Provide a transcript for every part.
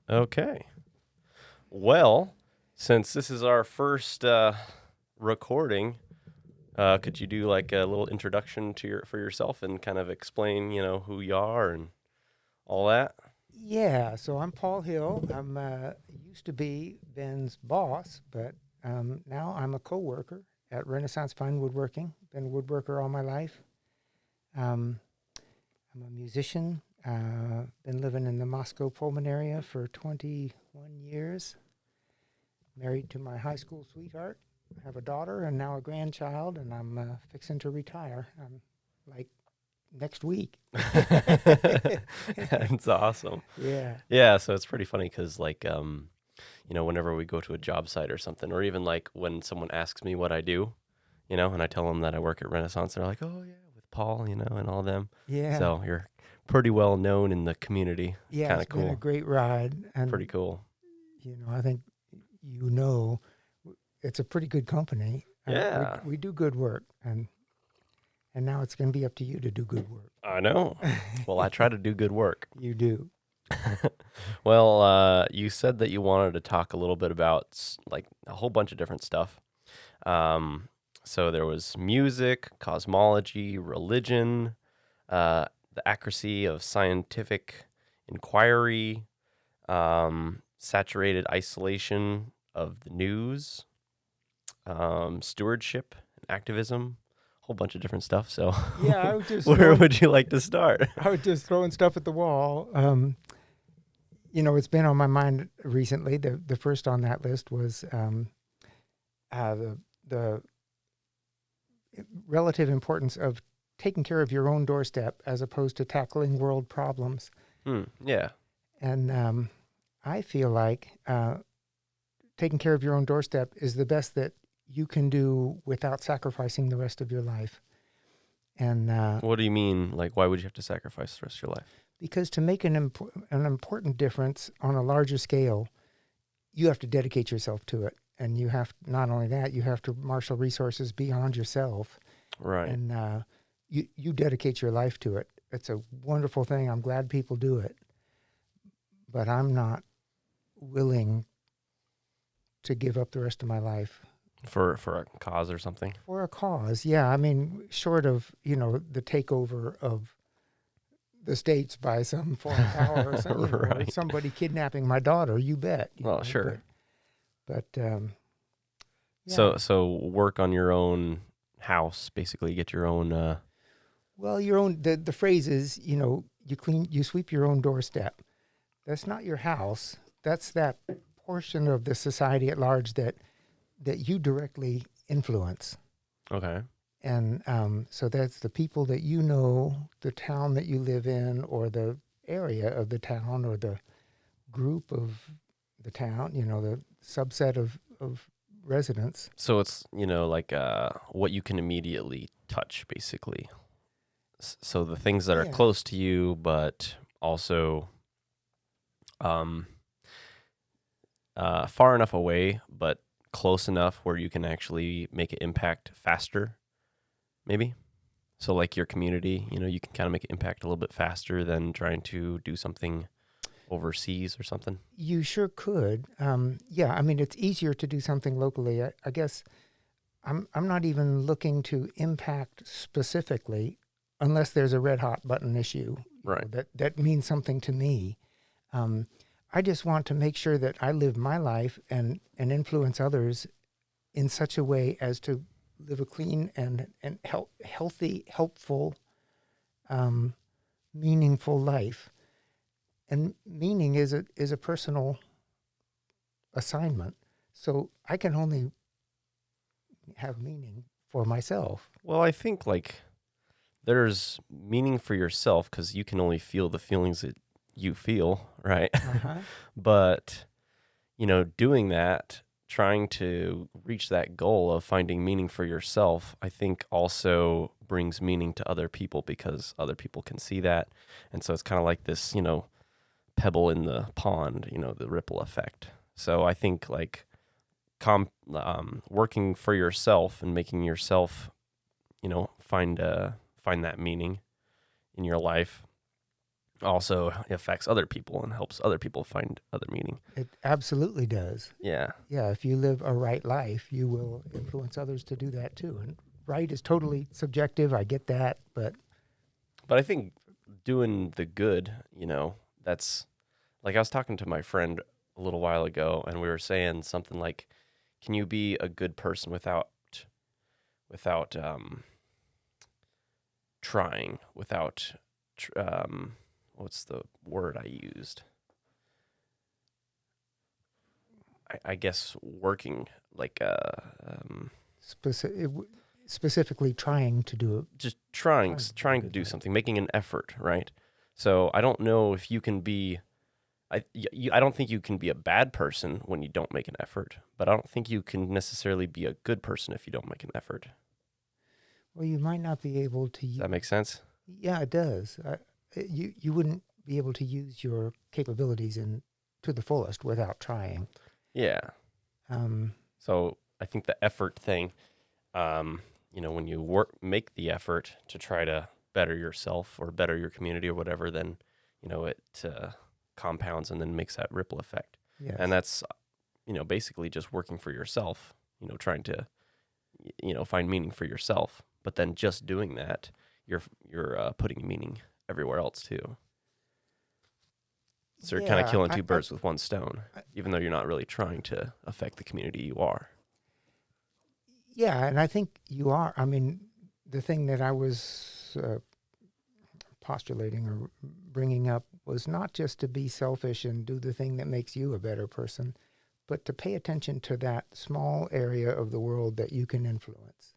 Okay. Well, since this is our first recording, could you do like a little introduction to for yourself and kind of explain, who you are and all that? Yeah, so I'm Paul Hill. I'm used to be Ben's boss, but now I'm a co-worker at Renaissance Fine Woodworking. Been a woodworker all my life. Um, I'm a musician. Been living in the Moscow, Pullman area for 21 years. Married to my high school sweetheart. Have a daughter and now a grandchild, and I'm fixing to retire. I'm like next week. That's awesome. Yeah. Yeah, so it's pretty funny because whenever we go to a job site or something, or even like when someone asks me what I do, and I tell them that I work at Renaissance, they're like, "Oh yeah, with Paul," and all them. Yeah. So you're pretty well known in the community. Yeah, Kind it's of been a cool. great ride, Pretty and cool. I think you know it's a pretty good company. Yeah, We do good work, and now it's going to be up to you to do good work. I know. Well, I try to do good work. You do. Well, you said that you wanted to talk a little bit about like a whole bunch of different stuff. Um, so there was music, cosmology, religion, the accuracy of scientific inquiry, saturated isolation of the news, stewardship and activism, a whole bunch of different stuff. So, Yeah, I was just where throwing would you like to start? I was just throwing stuff at the wall. It's been on my mind recently. The first on that list was the relative importance of taking care of your own doorstep as opposed to tackling world problems. Yeah. And I feel like taking care of your own doorstep is the best that you can do without sacrificing the rest of your life. And What do you mean? Like, why would you have to sacrifice the rest of your life? because to make an important difference on a larger scale, you have to dedicate yourself to it. And you have, not only that, you have to marshal resources beyond yourself. Right. And you dedicate your life to it. It's a wonderful thing. I'm glad people do it. But I'm not willing to give up the rest of my life For a cause or something. for a cause. Yeah, I mean, short of the takeover of the states by some foreign power or, some, or Right. somebody kidnapping my daughter, you bet. Well, sure. But So yeah. so work on your own house, basically get your own. Well, your own the phrase is, you sweep your own doorstep. That's not your house. That's that portion of the society at large that you directly influence. Okay. And so that's the people that you know, the town that you live in, or the area of the town, or the group of the town, the subset of residents. So it's like what you can immediately touch, basically. So the things that are Yeah. close to you, but also far enough away, but close enough where you can actually make an impact faster, maybe. So like your community, you can kind of make an impact a little bit faster than trying to do something overseas or something. You sure could. Yeah, I mean, it's easier to do something locally. I guess I'm not even looking to impact specifically unless there's a red hot button issue Right. that means something to me. I just want to make sure that I live my life and influence others in such a way as to live a clean and healthy, helpful, meaningful life. And meaning is a personal assignment. So I can only have meaning for myself. Well, I think like there's meaning for yourself because you can only feel the feelings that you feel, right? Uh-huh. But, doing that, trying to reach that goal of finding meaning for yourself, I think also brings meaning to other people because other people can see that. And so it's kind of like this, pebble in the pond, the ripple effect. So I think like working for yourself and making yourself, find that meaning in your life also affects other people and helps other people find other meaning. It absolutely does. Yeah. Yeah, if you live a right life, you will influence others to do that too. And right is totally subjective. I get that, but But I think doing the good, that's like I was talking to my friend a little while ago and we were saying something like, can you be a good person without trying, what's the word I used? I guess working like specifically trying to do it. just Trying to do trying to good, do right. something, making an effort, right? So I don't know if you can be. I don't think you can be a bad person when you don't make an effort, but I don't think you can necessarily be a good person if you don't make an effort. Well, you might not be able to. Does that make sense? Yeah, it does. You wouldn't be able to use your capabilities to the fullest without trying. Yeah. Um, So I think the effort thing, when you make the effort to try to better yourself or better your community or whatever, then it compounds and then makes that ripple effect. yes. And that's basically just working for yourself. Trying to find meaning for yourself. But then just doing that, you're putting meaning everywhere else too. So you're kind of Yeah, killing two birds with one stone, even though you're not really trying to affect the community you are. Yeah, and I think you are. I mean, the thing that I was postulating or bringing up was not just to be selfish and do the thing that makes you a better person, but to pay attention to that small area of the world that you can influence.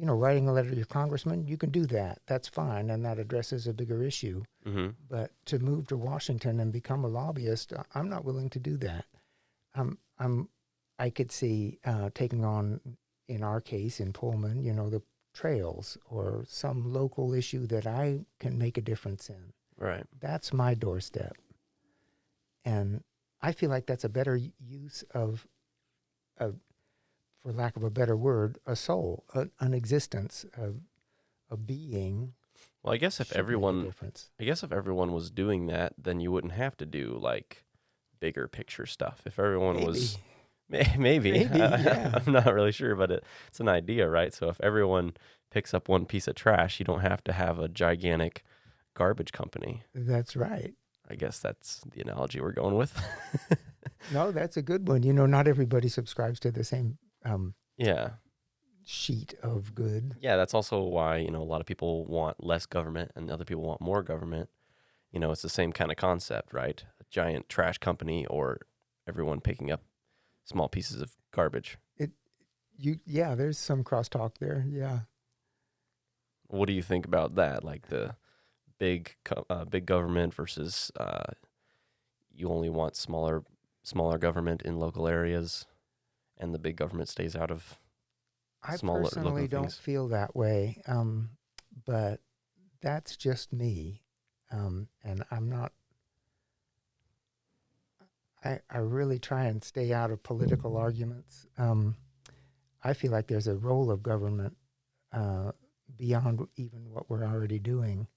Writing a letter to your congressman, you can do that. That's fine, and that addresses a bigger issue. Mm-hmm. But to move to Washington and become a lobbyist, I'm not willing to do that. I could see taking on, in our case, in Pullman, the trails or some local issue that I can make a difference in. Right. That's my doorstep. And I feel like that's a better use of, for lack of a better word, a soul, an existence, a being. Well, I guess if should make a everyone difference. was doing that, then you wouldn't have to do like bigger picture stuff. If everyone was maybe, Maybe, yeah. I'm not really sure, but it's an idea, right? So if everyone picks up one piece of trash, you don't have to have a gigantic garbage company. That's right. I guess that's the analogy we're going with. No, that's a good one. Not everybody subscribes to the same Yeah. sheet of good. Yeah, that's also why, a lot of people want less government and other people want more government. It's the same kind of concept, right? A giant trash company or everyone picking up small pieces of garbage. Yeah, there's some crosstalk there. Yeah. What do you think about that? Like the big government versus you only want smaller government in local areas, and the big government stays out of I small personally local don't things. feel that way, but that's just me, and I'm not. I really try and stay out of political arguments. I feel like there's a role of government beyond even what we're already doing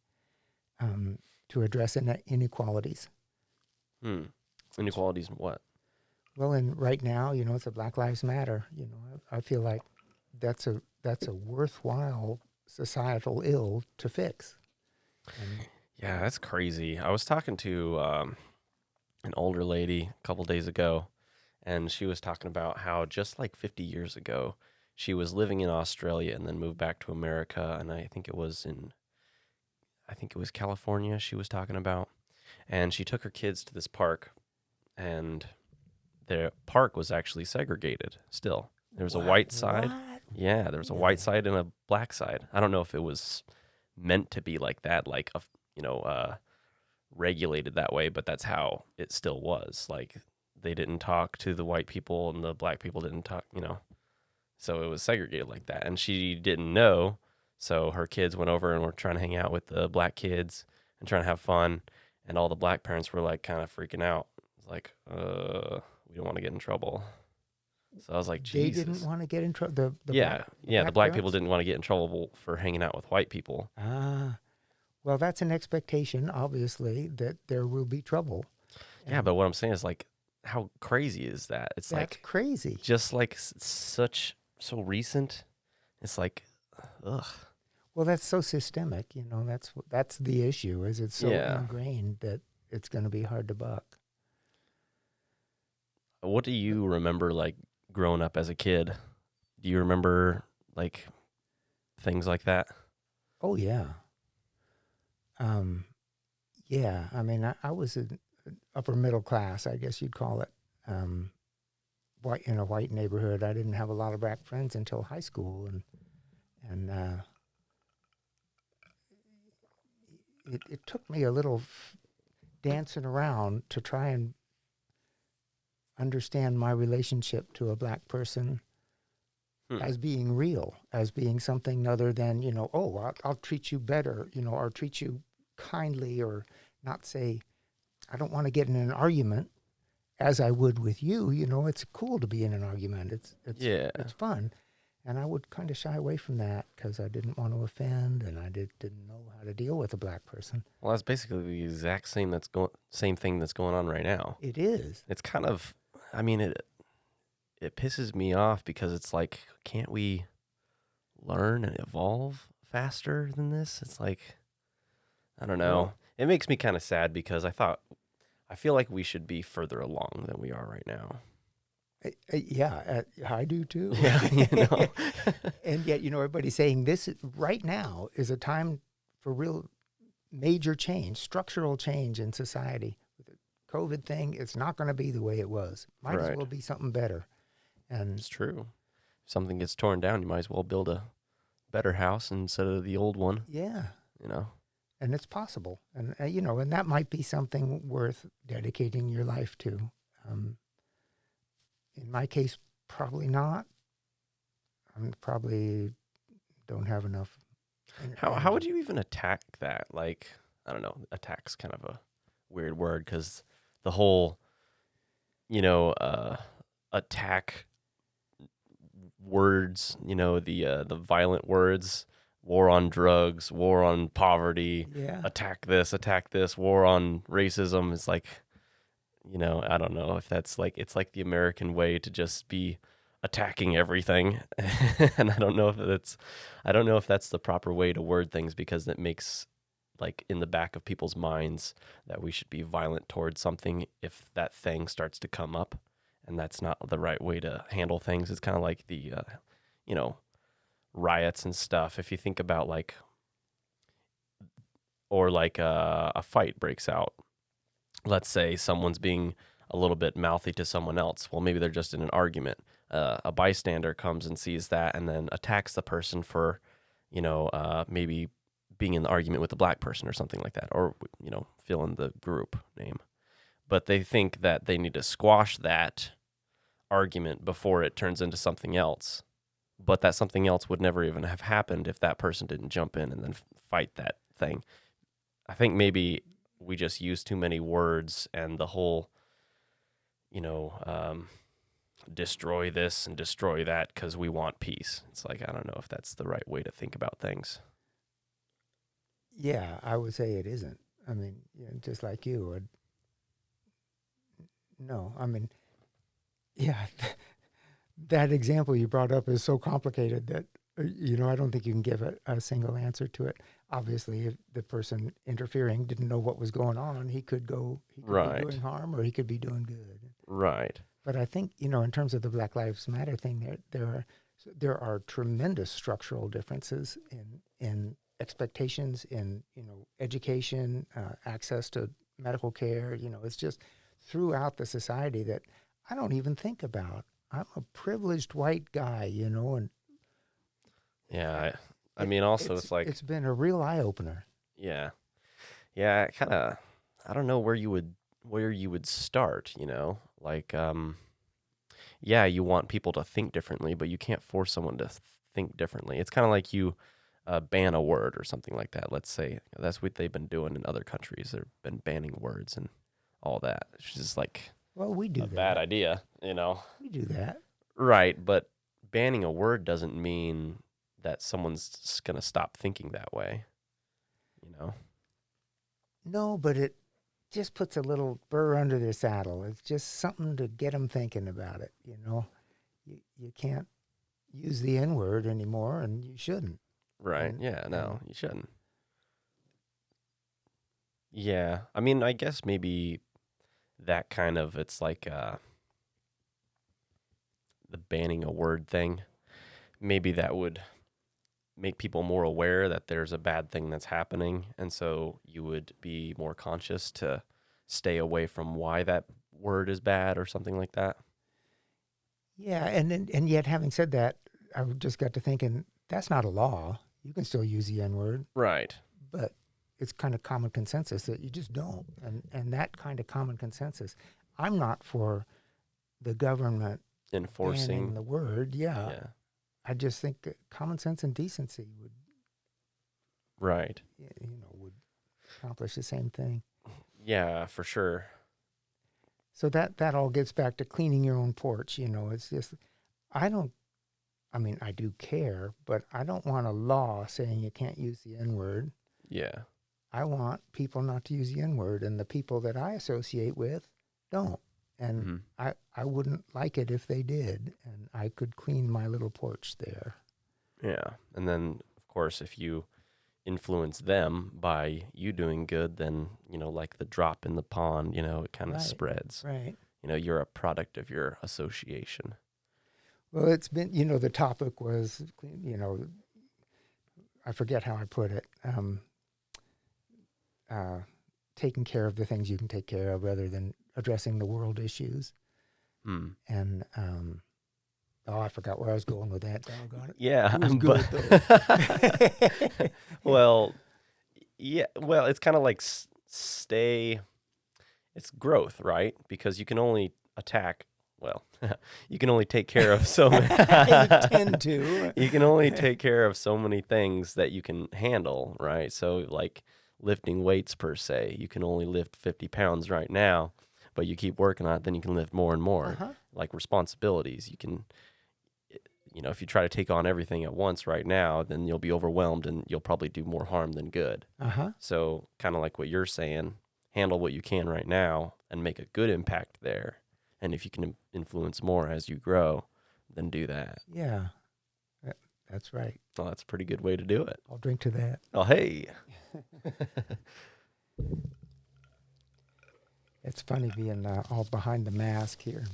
to address inequalities. Inequalities in what? Well, and right now, it's a Black Lives Matter. I feel like that's a worthwhile societal ill to fix. And Yeah, that's crazy. I was talking to an older lady a couple days ago, and she was talking about how just like 50 years ago, she was living in Australia and then moved back to America, and I think it was California she was talking about. And she took her kids to this park, and the park was actually segregated still. There was a white side. What? Yeah, there was a white side and a black side. I don't know if it was meant to be like that, like regulated that way, but that's how it still was. Like they didn't talk to the white people and the black people didn't talk, So it was segregated like that. And she didn't know. So her kids went over and were trying to hang out with the black kids and trying to have fun. And all the black parents were like kind of freaking out. It's like, we don't want to get in trouble. So I was like, Jesus. They didn't want to get in trouble. The black people parents? didn't want to get in trouble for hanging out with white people. Ah, Well, that's an expectation, obviously, that there will be trouble. Yeah, And but what I'm saying is like, how crazy is that? It's that's like crazy. just like such so recent. It's like, ugh. Well, that's so systemic, that's the issue is it's so Yeah. ingrained that it's going to be hard to buck. What do you remember like growing up as a kid? Do you remember like things like that? Oh yeah. Um yeah, I mean I was in upper middle class, I guess you'd call it. Um white in a white neighborhood. I didn't have a lot of black friends until high school and it took me a little dancing around to try and understand my relationship to a black person Hmm. as being real, as being something other than, oh, I'll treat you better, or treat you kindly, or not say, I don't want to get in an argument as I would with you. It's cool to be in an argument. Yeah. It's fun. And I would kind of shy away from that because I didn't want to offend and I didn't know how to deal with a black person. Well, that's basically the exact same thing that's going on right now. It is. It's kind of, I mean, it pisses me off because it's like, can't we learn and evolve faster than this? It's like, I don't know. Well, It makes me kind of sad because I feel like we should be further along than we are right now. yeah, I do too. Yeah, And yet, everybody's saying this right now is a time for real major change, structural change in society. With the COVID thing, it's not going to be the way it was. Might as Right. well be something better. And It's true. If something gets torn down, you might as well build a better house instead of the old one, yeah, you know? and it's possible. And, and that might be something worth dedicating your life to. Um, in my case, probably not. I'm probably don't have enough. How would you even attack that? Like, I don't know, attack's kind of a weird word because the whole, attack words, the violent words, war on drugs, war on poverty, Yeah. attack this, war on racism is like, I don't know if that's like it's like the American way to just be attacking everything. And I don't know if that's the proper way to word things because it makes like in the back of people's minds that we should be violent towards something if that thing starts to come up, and that's not the right way to handle things. It's kind of like the you know riots and stuff. If you think about like or like a fight breaks out, let's say someone's being a little bit mouthy to someone else. Well, maybe they're just in an argument. A bystander comes and sees that and then attacks the person for, maybe being in the argument with the black person or something like that, or, fill in the group name. But they think that they need to squash that argument before it turns into something else. But that something else would never even have happened if that person didn't jump in and then fight that thing. I think maybe we just use too many words and the whole, you know, um, destroy this and destroy that because we want peace. It's like, I don't know if that's the right way to think about things. Yeah, I would say it isn't. I mean, just like you. No, I mean, yeah, that example you brought up is so complicated that, I don't think you can give a single answer to it. Obviously, if the person interfering didn't know what was going on, he could be Right. doing harm or he could be doing good. Right. But I think, in terms of the Black Lives Matter thing, there are tremendous structural differences in expectations, in education, access to medical care. It's just throughout the society that I don't even think about. I'm a privileged white guy, and Yeah. I mean, also, it's like, it's been a real eye opener. yeah. Yeah. Kind of, I don't know where you would start, like, yeah, you want people to think differently, but you can't force someone to think differently. It's kind of like you ban a word or something like that. Let's say that's what they've been doing in other countries. They've been banning words and all that. It's just like Well, we do a that. bad idea, We do that. Right, but banning a word doesn't mean that someone's going to stop thinking that way, No, but it just puts a little burr under their saddle. It's just something to get them thinking about it. You can't use the N word anymore, and you shouldn't. Right. And Yeah, no, and you shouldn't. Yeah. I mean, I guess maybe that kind of it's like the banning a word thing. Maybe that would make people more aware that there's a bad thing that's happening, and so you would be more conscious to stay away from why that word is bad or something like that. yeah, and yet, having said that, I just got to thinking that's not a law. You can still use the N word, Right. but it's kind of common consensus that you just don't. And that kind of common consensus, I'm not for the government banning Enforcing. the word. Yeah, Yeah. I just think that common sense and decency Right. would accomplish the same thing. Yeah, for sure. So that all gets back to cleaning your own porch. It's just I don't. I mean, I do care, but I don't want a law saying you can't use the N word. Yeah. I want people not to use the N word, and the people that I associate with don't. And Hmm. I wouldn't like it if they did, and I could clean my little porch there. Yeah. And then, of course, if you influence them by you doing good, then, like the drop in the pond, it kind of Right, spreads. right. You're a product of your association. Well, it's been, the topic was, I forget how I put it, taking care of the things you can take care of rather than addressing the world issues. Hmm. And, I forgot where I was going with that. Doggone it. Yeah. It was good, though. Well, yeah. Well, it's kind of like it's growth, right? Because you can only attack, well, you can only take care of so many. You tend to. You can only take care of so many things that you can handle, right? So, like lifting weights per se, you can only lift 50 pounds right now, but you keep working on it, then you can lift more and more. Uh-huh. Like responsibilities, you can, if you try to take on everything at once right now, then you'll be overwhelmed and you'll probably do more harm than good. Uh-huh. So, kind of like what you're saying, handle what you can right now and make a good impact there. And if you can influence more as you grow, then do that. Yeah. That's right. Well, that's a pretty good way to do it. I'll drink to that. Oh, hey. It's funny being all behind the mask here.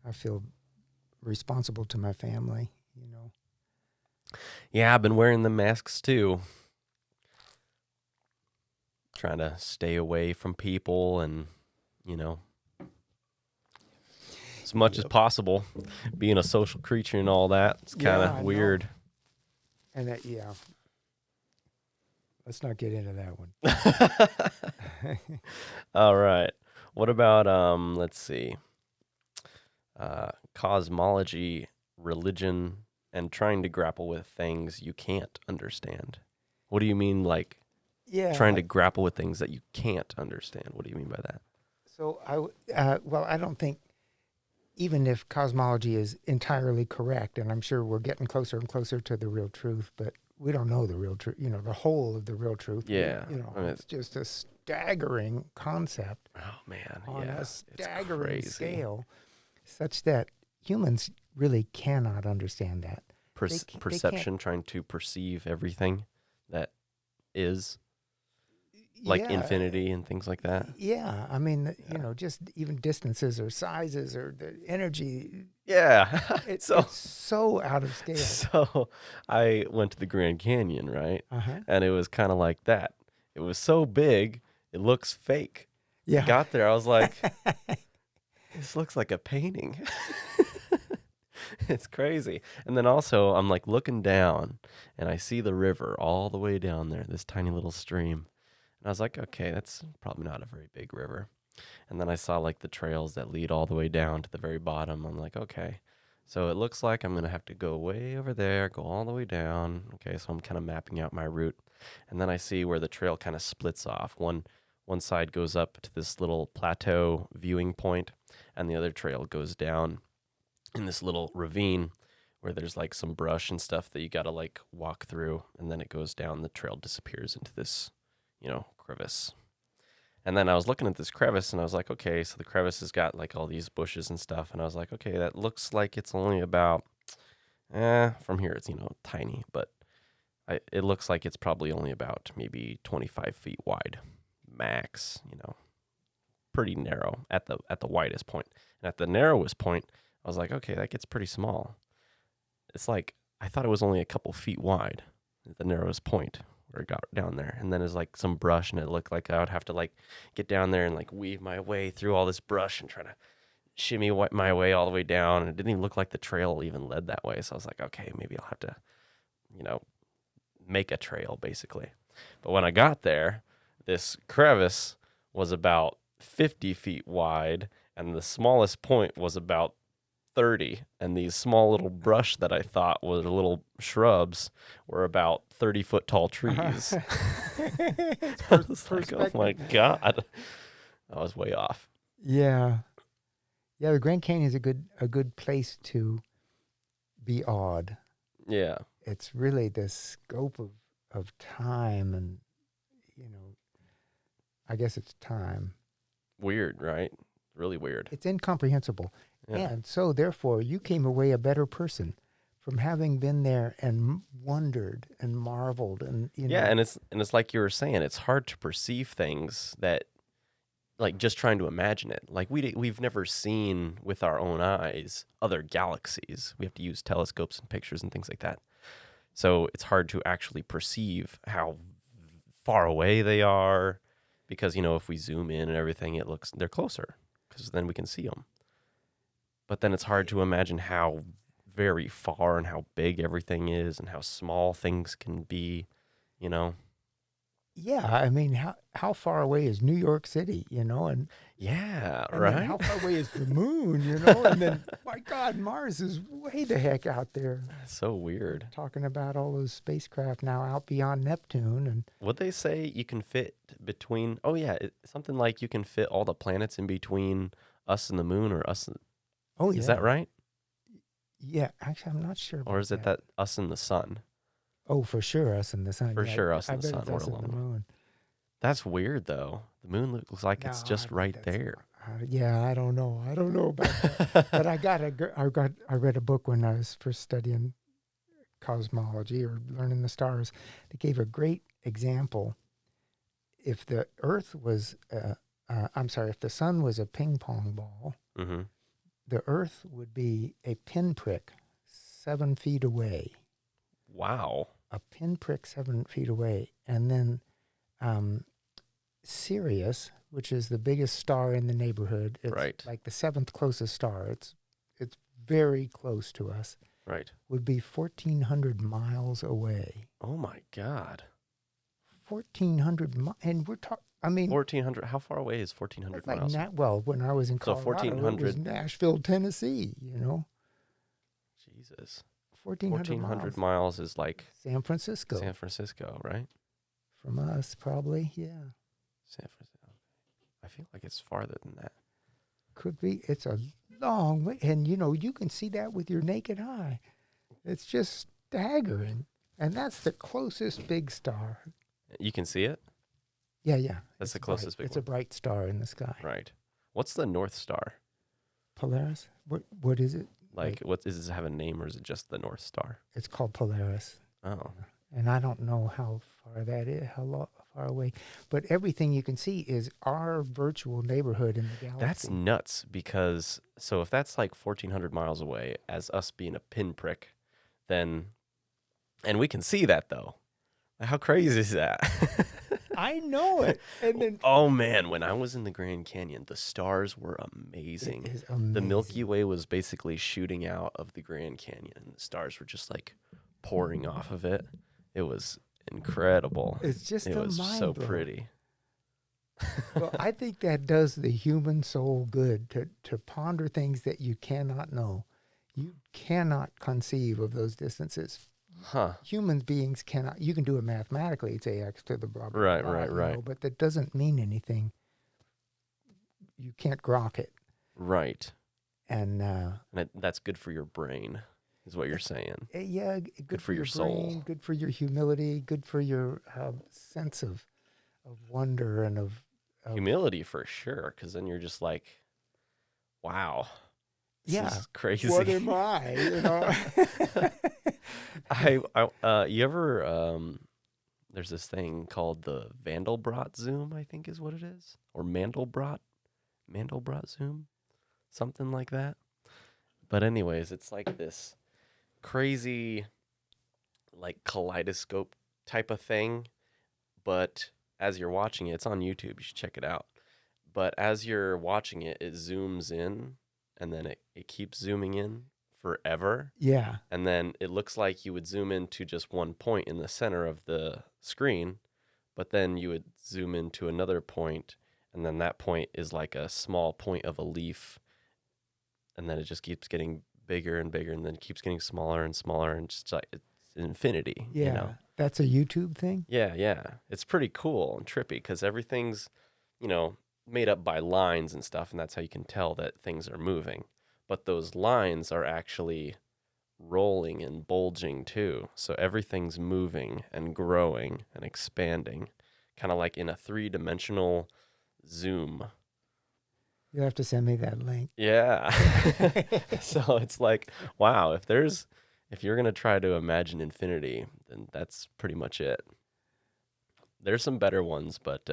I feel responsible to my family, Yeah, I've been wearing the masks too. Trying to stay away from people and, as much as possible. Being a social creature and all that, it's kind Yeah, of I know. weird. And let's not get into that one. All right. What about let's see. Cosmology, religion, and trying to grapple with things you can't understand. What do you mean, like Yeah. trying to grapple with things that you can't understand? What do you mean by that? So I don't think, even if cosmology is entirely correct, and I'm sure we're getting closer and closer to the real truth, but we don't know the real truth, the whole of the real truth. Yeah. I mean, It's just a staggering concept oh man, on yeah, a it's staggering crazy. scale, such that humans really cannot understand that. They can't- Perception, trying to perceive everything that is like Yeah. infinity and things like that. Yeah, I mean, just even distances or sizes or the energy. Yeah. It's so out of scale. So I went to the Grand Canyon, right? Uh-huh. And it was kind of like that. It was so big, it looks fake. Yeah. Got there, I was like, this looks like a painting. It's crazy. And then also, I'm like looking down and I see the river all the way down there, this tiny little stream. And I was like, okay, that's probably not a very big river. And then I saw like the trails that lead all the way down to the very bottom. I'm like, okay. So it looks like I'm going to have to go way over there, go all the way down. Okay, so I'm kind of mapping out my route. And then I see where the trail kind of splits off. One side goes up to this little plateau viewing point, and the other trail goes down in this little ravine where there's like some brush and stuff that you got to like walk through, and then it goes down. The trail disappears into this, crevice. And then I was looking at this crevice, and I was like, okay, so the crevice has got like all these bushes and stuff, and I was like, okay, that looks like it's only about, from here it's tiny, but it looks like it's probably only about maybe 25 feet wide, max. Pretty narrow at the widest point. And at the narrowest point, I was like, okay, that gets pretty small. It's like, I thought it was only a couple feet wide at the narrowest point where it got down there. And then there's like some brush, and it looked like I would have to like get down there and like weave my way through all this brush and try to shimmy my way all the way down. And it didn't even look like the trail even led that way. So I was like, okay, maybe I'll have to, make a trail basically. But when I got there, this crevice was about 50 feet wide, and the smallest point was about 30, and these small little brush that I thought were little shrubs were about 30-foot tall trees. I was like, oh my God. I was way off. Yeah. Yeah, the Grand Canyon is a good place to be odd. Yeah. It's really the scope of time, and I guess it's time. Weird, right? Really weird. It's incomprehensible. Yeah. And so, therefore, you came away a better person from having been there and wondered and marveled. And Yeah, and it's like you were saying, it's hard to perceive things that, like, just trying to imagine it. Like, we've never seen with our own eyes other galaxies. We have to use telescopes and pictures and things like that. So it's hard to actually perceive how far away they are, because, if we zoom in and everything, they're closer, because then we can see them. But then it's hard to imagine how very far and how big everything is and how small things can be, Yeah, I mean, how far away is New York City, and Yeah, and right? then how far away is the moon, and then, my God, Mars is way the heck out there. So weird. Talking about all those spacecraft now out beyond Neptune, and Would they say you can fit between, oh yeah, something like you can fit all the planets in between us and the moon, or us, oh yeah, is that right? Yeah, actually, I'm not sure. Or is it that us and the sun? Oh, for sure, us and the sun. For Yeah, sure, us I and the bet sun it's were us and the alone. moon. That's weird, though. The moon looks like it's No, just I think right that's- there. Yeah, I don't know. I don't know about that. But I read a book when I was first studying cosmology or learning the stars. They gave a great example. If the Earth was, if the sun was a ping pong ball, Mm-hmm. the Earth would be a pinprick 7 feet away. Wow. A pinprick 7 feet away, and then Sirius, which is the biggest star in the neighborhood, it's Right. like the seventh closest star. It's very close to us. Right. Would be 1,400 miles away. Oh my God. 1,400 and we're talking. I mean, 1,400. How far away is 1,400 it's like miles? well, when I was in So Colorado, it 1,400 was Nashville, Tennessee. Jesus. 1,400 1,400 miles. miles is like San Francisco San Francisco, right? from us, probably. Yeah, San Francisco. I feel like it's farther than that. could be. It's a long way, and you can see that with your naked eye. It's just staggering, and that's the closest big star. You can see it? Yeah, yeah. That's it's the closest bright. big It's a bright star in the sky. Right. What's the North Star? Polaris. What is it? Like, does it have a name, or is it just the North Star? It's called Polaris, Oh. and I don't know how far that is, far away, but everything you can see is our virtual neighborhood in the galaxy. That's nuts, because, so if that's like 1,400 miles away, as us being a pinprick, then, and we can see that, though. How crazy is that? I know it. And then Oh man, when I was in the Grand Canyon, the stars were amazing. it is amazing. The Milky Way was basically shooting out of the Grand Canyon, and the stars were just like pouring off of it. It was incredible. It's just It a was mind so blow. pretty. Well, I think that does the human soul good to ponder things that you cannot know. You cannot conceive of those distances. Huh. Human beings cannot. You can do it mathematically. It's ax to the blah blah Right, blah, right, right. But that doesn't mean anything. You can't grok it, Right. and And that's good for your brain. is what you're saying. Yeah, good For for your your soul. brain, good for your humility, good for your sense of wonder and of Humility for sure, because then you're just like, wow, this yeah. is crazy. What am I? You ever there's this thing called the Mandelbrot Zoom, I think is what it is, or Mandelbrot Zoom, something like that. But anyways, it's like this crazy like kaleidoscope type of thing, but as you're watching it, it's on YouTube, you should check it out. But as you're watching it, it zooms in and then it keeps zooming in forever. Yeah. And then it looks like you would zoom into just one point in the center of the screen, but then you would zoom into another point, and then that point is like a small point of a leaf, and then it just keeps getting bigger and bigger, and then keeps getting smaller and smaller, and just like it's infinity, Yeah. you know? That's a YouTube thing? Yeah, yeah. It's pretty cool and trippy because everything's, made up by lines and stuff, and that's how you can tell that things are moving. But those lines are actually rolling and bulging too. So everything's moving and growing and expanding, kind of like in a 3-dimensional zoom. You have to send me that link. Yeah. So it's like, wow, if you're going to try to imagine infinity, then that's pretty much it. There's some better ones, but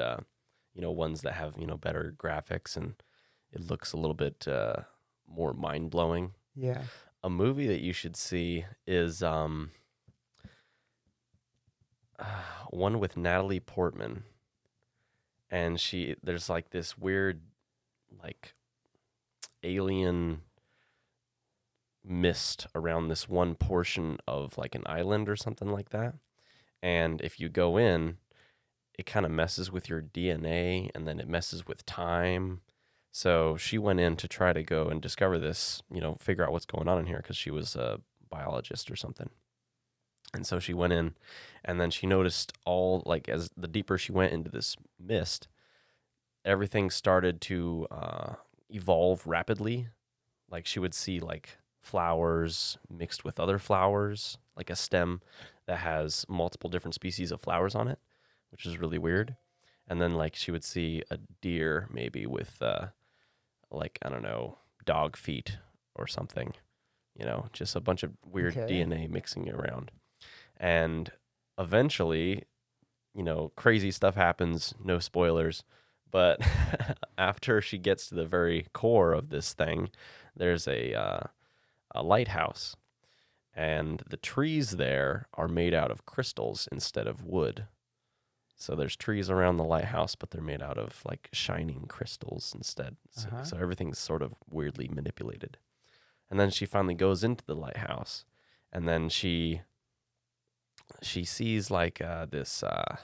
ones that have, better graphics and it looks a little bit more mind-blowing. Yeah. A movie that you should see is one with Natalie Portman, and there's like this weird like alien mist around this one portion of like an island or something like that. And if you go in, it kind of messes with your DNA, and then it messes with time. So she went in to try to go and discover this, figure out what's going on in here, because she was a biologist or something. And so she went in, and then she noticed as the deeper she went into this mist, everything started to evolve rapidly. Like she would see like flowers mixed with other flowers, like a stem that has multiple different species of flowers on it, which is really weird. And then like she would see a deer maybe with like, I don't know, dog feet or something, just a bunch of weird Okay. DNA mixing around. And eventually, crazy stuff happens, no spoilers. But after she gets to the very core of this thing, there's a lighthouse. And the trees there are made out of crystals instead of wood. So there's trees around the lighthouse, but they're made out of like shining crystals instead. So everything's sort of weirdly manipulated. And then she finally goes into the lighthouse, and then she sees like this I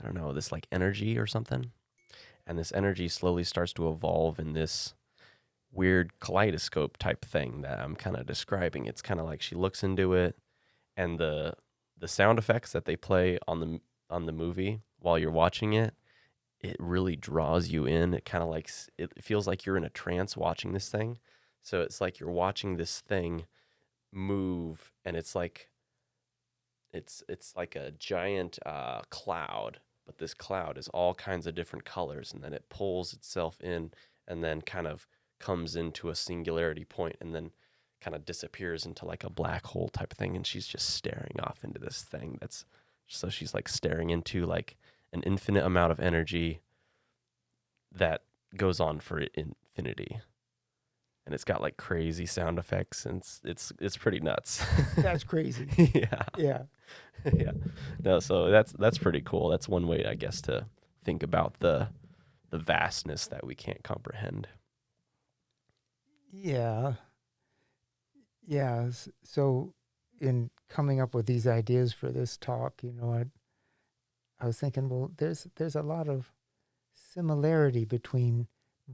don't know, this like energy or something. And this energy slowly starts to evolve in this weird kaleidoscope type thing that I'm kind of describing. It's kind of like she looks into it, and the sound effects that they play on the movie while you're watching it, it really draws you in. It kind of like it feels like you're in a trance watching this thing. So it's like you're watching this thing move, and it's like a giant cloud, but this cloud is all kinds of different colors, and then it pulls itself in, and then kind of comes into a singularity point, and then kind of disappears into like a black hole type of thing. And she's just staring off into this thing. So she's like staring into like an infinite amount of energy that goes on for infinity. And it's got like crazy sound effects, and it's pretty nuts. That's crazy. Yeah. Yeah. Yeah. No, so that's pretty cool. That's one way, I guess, to think about the vastness that we can't comprehend. Yeah. Yeah. So in coming up with these ideas for this talk, I was thinking, well, there's a lot of similarity between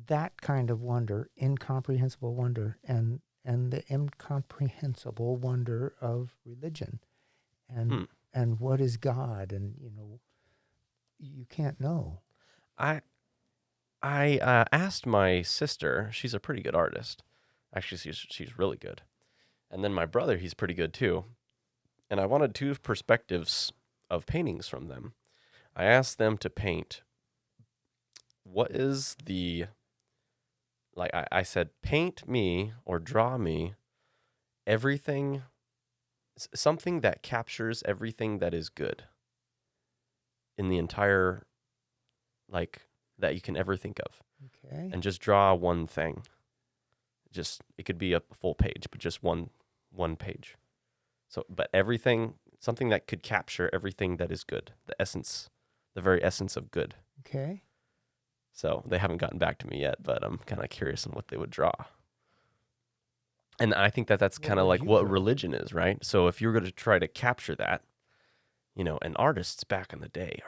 that kind of wonder, incomprehensible wonder, and the incomprehensible wonder of religion, and what is God, and you can't know. I asked my sister. She's a pretty good artist. Actually, she's really good. And then my brother, he's pretty good too. And I wanted two perspectives of paintings from them. I asked them to paint what is the, like I said, paint me or draw me everything, something that captures everything that is good in the entire, like, that you can ever think of. Okay. And just draw one thing. Just, it could be a full page, but just one page. So, but everything, something that could capture everything that is good, the essence, the very essence of good. Okay. So they haven't gotten back to me yet, but I'm kind of curious on what they would draw. And I think that that's What kind of would like you what draw? religion is, right? So if you were going to try to capture that, and artists back in the day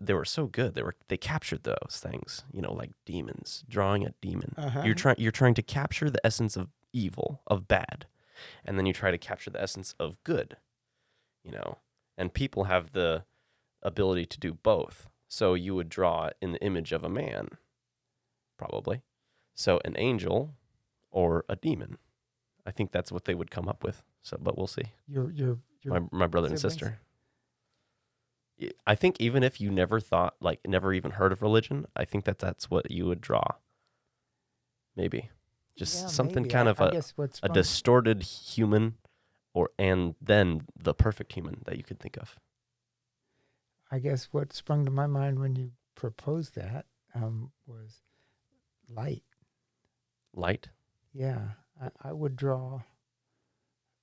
they were so good. They captured those things, like demons, drawing a demon. Uh-huh. You're trying to capture the essence of evil, of bad, and then you try to capture the essence of good, And people have the ability to do both. So you would draw in the image of a man, probably. So an angel or a demon. I think that's what they would come up with. So, but we'll see. Your My brother and siblings? sister. I think even if you never even heard of religion, I think that's what you would draw. Maybe. Just Yeah, something maybe. kind I of a guess what's distorted human and then the perfect human that you could think of. I guess what sprung to my mind when you proposed that was light. Light? Yeah, I would draw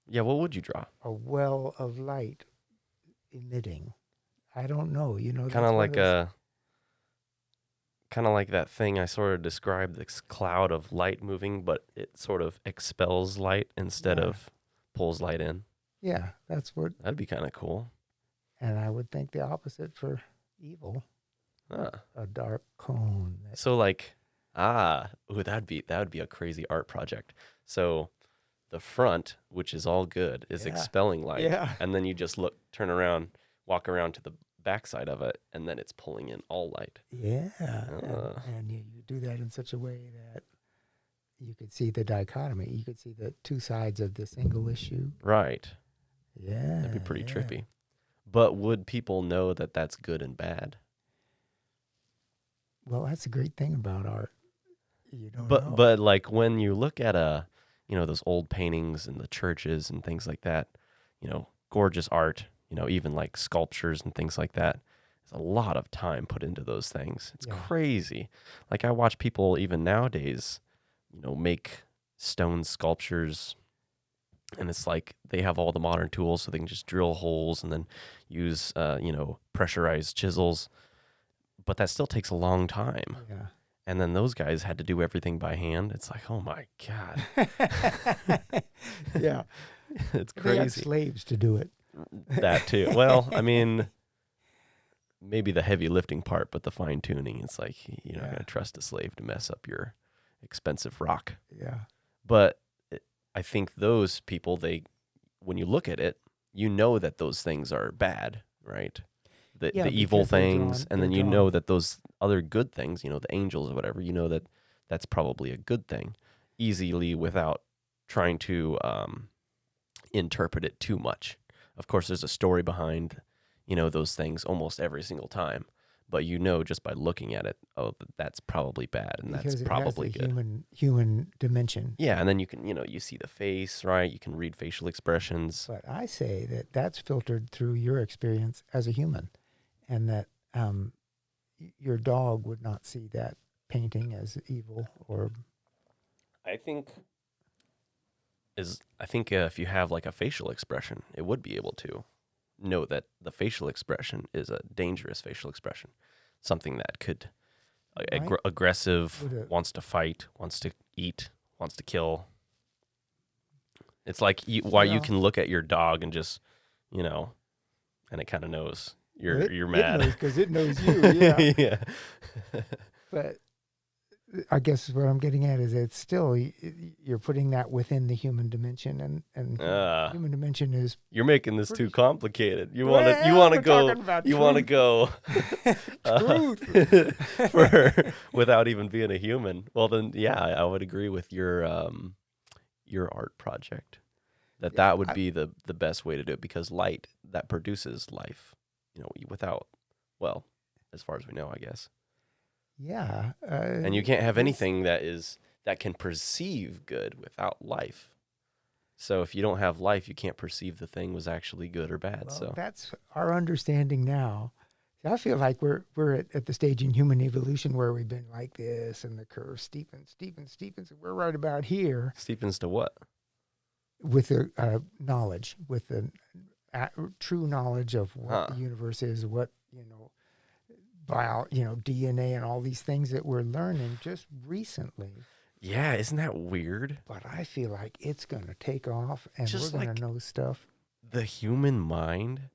Yeah, what would you draw? a well of light emitting. I don't know. Kind of like that thing I sort of described, this cloud of light moving, but it sort of expels light instead Yeah. of pulls light in. Yeah, that's what. That'd be kind of cool. And I would think the opposite for evil. A dark cone. So that would be a crazy art project. So the front, which is all good, is Yeah. expelling light. Yeah. And then you just turn around, walk around to the backside of it, and then it's pulling in all light. Yeah. Uh. And you do that in such a way that you could see the dichotomy. You could see the two sides of the single issue. Right. Yeah. That'd be pretty yeah. trippy. But would people know that that's good and bad? Well, that's a great thing about art. You don't But know. but like when you look at those old paintings in the churches and things like that, gorgeous art, even like sculptures and things like that. There's a lot of time put into those things. It's Yeah. crazy. Like I watch people even nowadays, make stone sculptures, and it's like they have all the modern tools so they can just drill holes and then use pressurized chisels. But that still takes a long time. Yeah. And then those guys had to do everything by hand. It's like, oh my God. Yeah. It's They had crazy. slaves to do it. That too. Well, I mean, maybe the heavy lifting part, but the fine tuning, it's like you're not Yeah. going to trust a slave to mess up your expensive rock. Yeah. But I think those people, when you look at it, you know that those things are bad, right? Yeah, the evil because they're things, drawn- and then they're you drawn. know that those other good things, the angels or whatever, that that's probably a good thing, easily without trying to interpret it too much. Of course, there's a story behind, those things almost every single time, but just by looking at it, oh, that's probably bad, and Because that's it probably has the good. human dimension. Yeah, and then you can, you see the face, right? You can read facial expressions. But I say that that's filtered through your experience as a human, and that your dog would not see that painting as evil or. I think if you have like a facial expression, it would be able to know that the facial expression is a dangerous facial expression, something that could Right. aggressive, Would it- wants to fight, wants to eat, wants to kill. It's like you can look at your dog and just, and it kind of knows you're mad. Because it knows you. Yeah. Yeah. But I guess what I'm getting at is it's still you're putting that within the human dimension, and human dimension is You're making this Pretty- too complicated. You Well, want to we're go. talking about You want to go truth. without even being a human. Well, then, yeah, I would agree with your art project. that would be the best way to do it, because light, that produces life, without, well, as far as we know, I guess. Yeah. And you can't have there's- anything that can perceive good without life. So if you don't have life, you can't perceive the thing was actually good or bad. Well, So that's our understanding now. I feel like we're at the stage in human evolution where we've been like this, and the curve steepens. And we're right about here steepens to what? with the knowledge, with the true knowledge of what the universe is, what DNA and all these things that we're learning just recently. Yeah, isn't that weird? But I feel like it's going to take off, and Just we're going to know stuff. The human mind,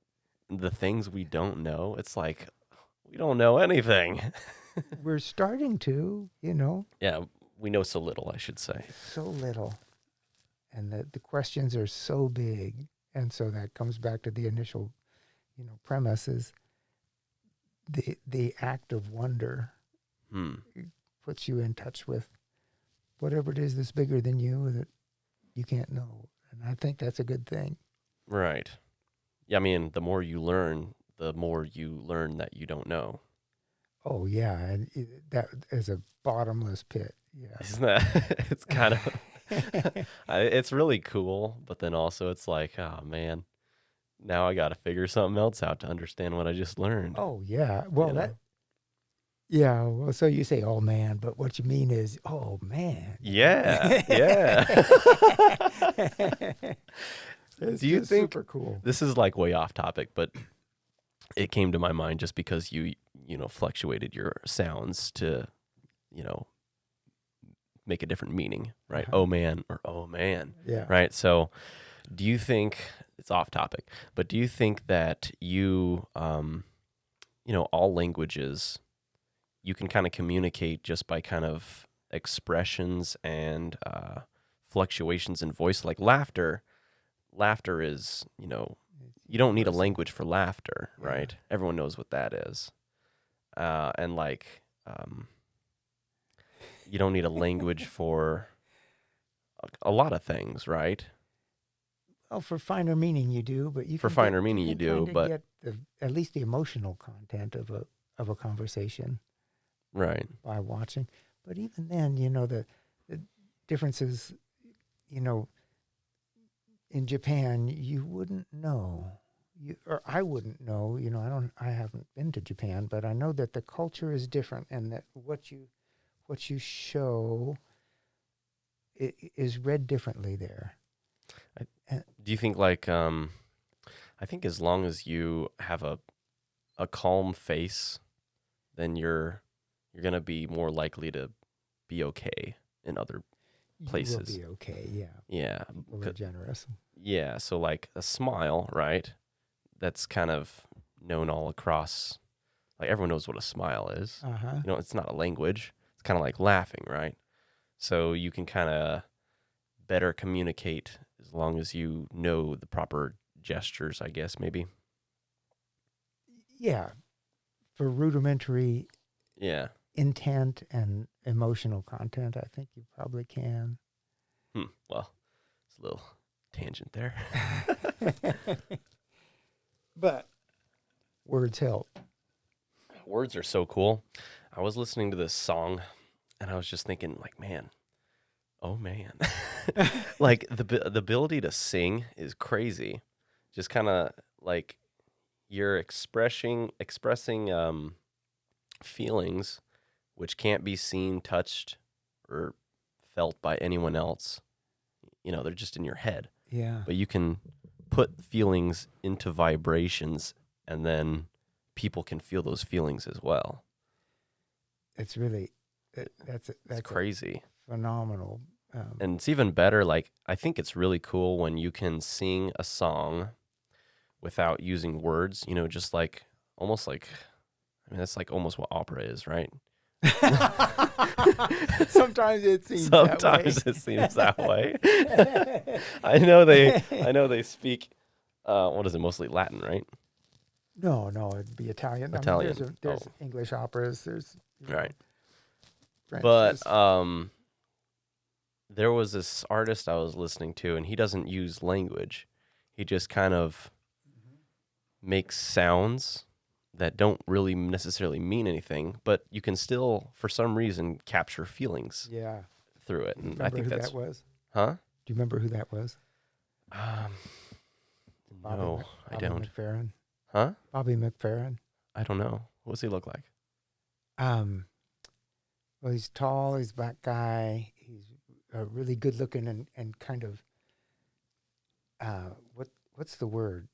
the things we don't know, it's like we don't know anything. We're starting to, Yeah, we know so little, I should say. so little. And the questions are so big. And so that comes back to the initial, premise is the act of wonder puts you in touch with whatever it is that's bigger than you that you can't know. And I think that's a good thing. Right. Yeah, I mean, the more you learn, the more you learn that you don't know. Oh, yeah. And that is a bottomless pit. Yeah. Isn't that? It's kind of, it's really cool, but then also it's like, oh, man, now I got to figure something else out to understand what I just learned. Oh, yeah. Well, yeah. Well, so you say, oh, man, but what you mean is, oh, man. Yeah. Yeah. It's Do you just think super cool? This is like way off topic, but it came to my mind just because you fluctuated your sounds to, make a different meaning, right? Uh-huh. Oh man, or oh man. Yeah. Right. So do you think, it's off topic, but do you think that all languages, you can kind of communicate just by kind of expressions and fluctuations in voice? Like laughter is, you don't need a language for laughter, right? Yeah. Everyone knows what that is. And you don't need a language for a lot of things, right? Well, for finer meaning you do, but you For can finer get, meaning you do, kinda but get at least the emotional content of a conversation right. by watching. But even then, the differences, in Japan, you wouldn't know. Or I wouldn't know. I haven't been to Japan, but I know that the culture is different, and that what you show is read differently there. Do you think I think as long as you have a calm face, then you're going to be more likely to be okay in other places. You will be okay, yeah. Yeah. People are generous. Yeah, so like a smile, right? That's kind of known all across. Like everyone knows what a smile is. Uh-huh. It's not a language. It's kind of like laughing, right? So you can kind of better communicate as long as you know the proper gestures, I guess, maybe. Yeah. For rudimentary Yeah. intent and emotional content, I think you probably can. Well, it's a little tangent there. But words help. Words are so cool. I was listening to this song and I was just thinking like, man, oh man. Like the ability to sing is crazy. Just kind of like you're expressing feelings which can't be seen, touched, or felt by anyone else. They're just in your head. Yeah. But you can put feelings into vibrations, and then people can feel those feelings as well. It's really that's Crazy. Phenomenal. And it's even better. Like, I think it's really cool when you can sing a song without using words, just like, almost like, that's like almost what opera is, right? Sometimes it seems it seems that way. I know they speak, what is it, mostly Latin, right? No, it'd be Italian. Italian. I mean, there's English operas. There's Right. French. But there was this artist I was listening to, and he doesn't use language. He just kind of makes sounds that don't really necessarily mean anything, but you can still, for some reason, capture feelings Yeah. through it. Do you And I remember think who that's, that was? huh? Do you remember who that was? Um, Bobby no, Mc- I Bobby don't. McFerrin. Huh? Bobby McFerrin. I don't know. What does he look like? Um, well, he's tall. He's a black guy. He's really good looking and kind of what's the word?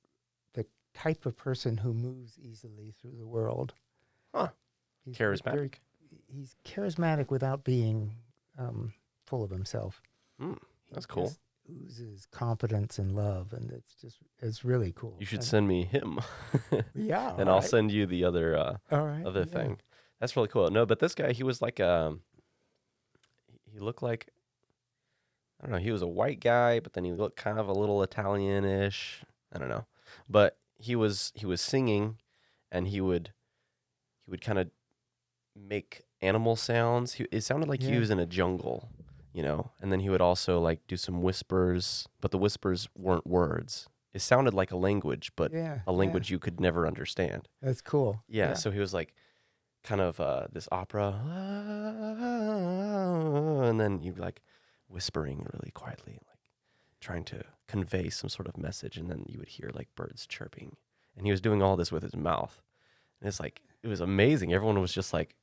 The type of person who moves easily through the world. Huh. He's Charismatic. He's charismatic without being full of himself. Hmm, He that's cool. just oozes confidence and love, and it's really cool. You should And- send me him, Yeah, and all I'll right. send you the other All right. other yeah. thing. That's really cool. No, but this guy, he was like he looked like, I don't know, he was a white guy, but then he looked kind of a little Italian-ish. I don't know, but he was singing, and he would kind of make animal sounds. It sounded like he Yeah. was in a jungle, and then he would also like do some whispers, but the whispers weren't words. It sounded like a language, but Yeah, a language you could never understand. that's cool. Yeah, so he was like kind of this opera, and then you'd be like whispering really quietly, like trying to convey some sort of message, and then you would hear like birds chirping. And he was doing all this with his mouth. And it's like, it was amazing. Everyone was just like,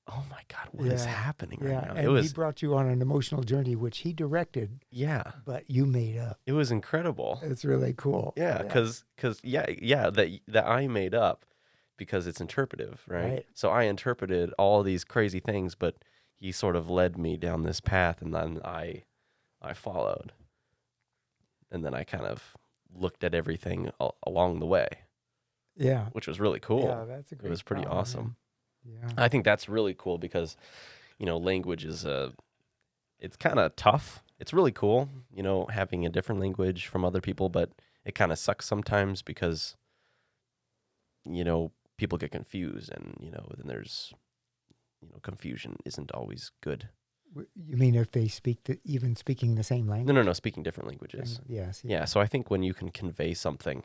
oh my God, what is Yeah, happening Yeah, right now? and It was, he brought you on an emotional journey, which he directed, yeah, but you made up. it was incredible. It's really cool. Yeah, because that I made up because it's interpretive, right? Right. So I interpreted all these crazy things, but he sort of led me down this path, and then I followed, and then I kind of looked at everything along the way, Yeah. which was really cool. Yeah, that's a great It was pretty problem, awesome. Yeah. I think that's really cool because, language is it's kind of tough. It's really cool, having a different language from other people, but it kind of sucks sometimes because, people get confused, and, then there's, confusion isn't always good. You mean if they even speaking the same language? No, speaking different languages. Yes. Yeah, so I think when you can convey something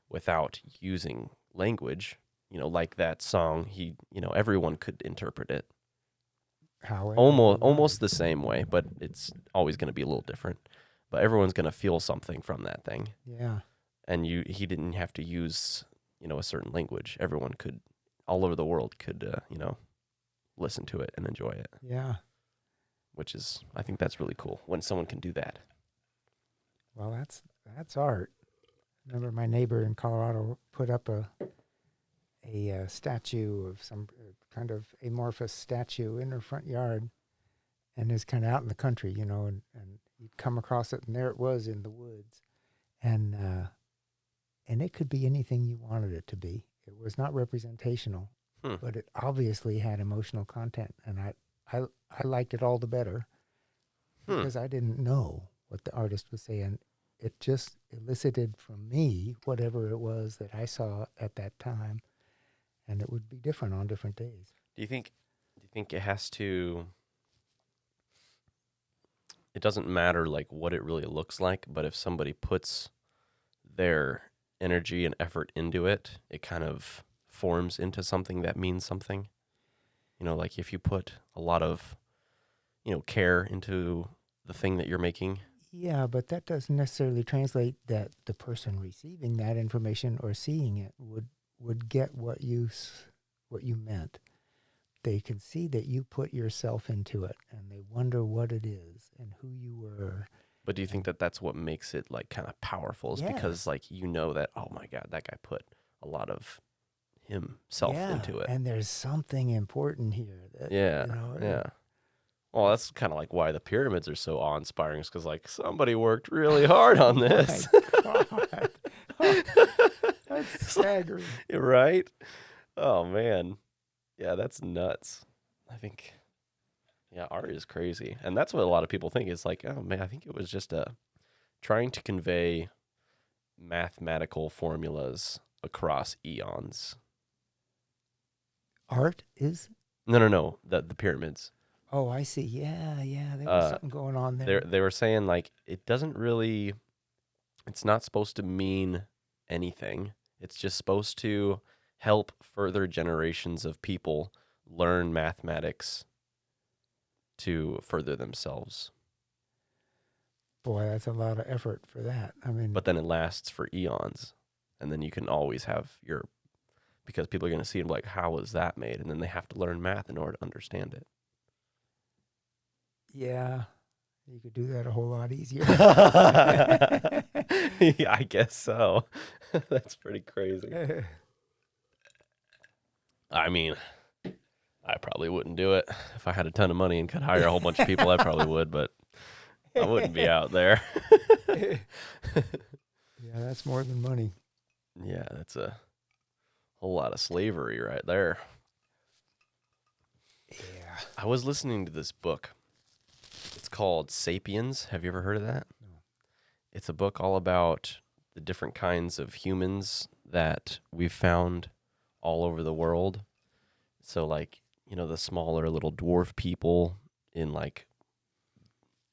without using language, like that song, everyone could interpret it However, almost the same way, but it's always going to be a little different. But everyone's going to feel something from that thing, Yeah. and he didn't have to use a certain language. Everyone could, all over the world, could listen to it and enjoy it, Yeah. which is, I think that's really cool when someone can do that. Well, that's art. Remember, my neighbor in Colorado put up a statue of some kind of amorphous statue in her front yard, and is kind of out in the country, and you'd come across it, and there it was in the woods, and it could be anything you wanted it to be. It was not representational, but it obviously had emotional content, and I liked it all the better because I didn't know what the artist was saying. It just elicited from me whatever it was that I saw at that time, and it would be different on different days. Do you think it has to? It doesn't matter like what it really looks like, but if somebody puts their energy and effort into it, it kind of forms into something that means something. Like if you put a lot of, care into the thing that you're making. Yeah, but that doesn't necessarily translate that the person receiving that information or seeing it would get what you meant. They can see that you put yourself into it, and they wonder what it is and who you were. But do you think that that's what makes it like kind of powerful? Is Yeah. because like that, oh my God, that guy put a lot of himself into it. And there's something important here. That, Yeah, you know, yeah. Well, that's kind of like why the pyramids are so awe-inspiring, is because like somebody worked really hard on this, My God. That's staggering. right? Oh man, yeah, that's nuts. I think, yeah, art is crazy, and that's what a lot of people think. Is like, oh man, I think it was just trying to convey mathematical formulas across eons. Art is? No, the pyramids. Oh, I see. Yeah, yeah. There was Uh, something going on there. they were saying like it doesn't really, it's not supposed to mean anything. It's just supposed to help further generations of people learn mathematics to further themselves. Boy, that's a lot of effort for that. I mean, But then it lasts for eons. And then you can always have your, because people are going to see it like, how was that made? And then they have to learn math in order to understand it. yeah, you could do that a whole lot easier. Yeah, I guess so. That's pretty crazy. I mean, I probably wouldn't do it. If I had a ton of money and could hire a whole bunch of people, I probably would, but I wouldn't be out there. Yeah, that's more than money. Yeah, that's a whole lot of slavery right there. Yeah. I was listening to this book. It's called Sapiens. Have you ever heard of that? No. It's a book all about the different kinds of humans that we've found all over the world. So, like, the smaller little dwarf people in, like,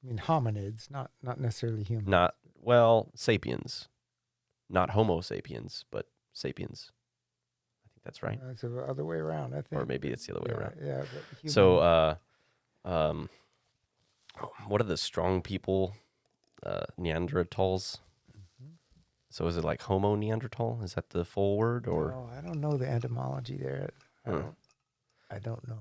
I mean, hominids, not necessarily humans. not, well, sapiens. Not Homo sapiens, but sapiens. I think that's right. It's the other way around, I think. Or maybe it's the other way around. Yeah, but human, So, what are the strong people? Neanderthals. Mhm. So is it like Homo Neanderthal? Is that the full word, or? No, I don't know the etymology there. Hmm. I don't know.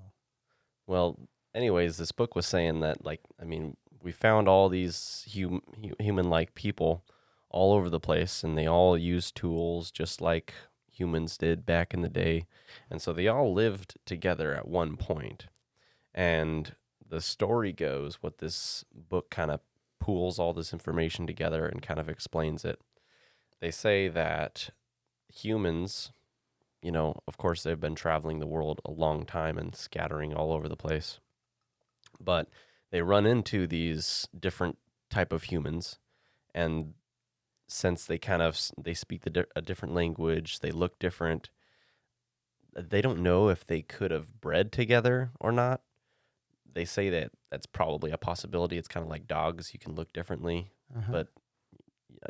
Well, anyways, this book was saying that, like, I mean, we found all these human-like people all over the place, and they all used tools just like humans did back in the day, and so they all lived together at one point. And the story goes, what this book kind of pools all this information together and kind of explains it. They say that humans, of course, they've been traveling the world a long time and scattering all over the place. But they run into these different type of humans, and since they speak a different language, they look different. They don't know if they could have bred together or not. They say that that's probably a possibility. It's kind of like dogs; you can look differently, Uh-huh. but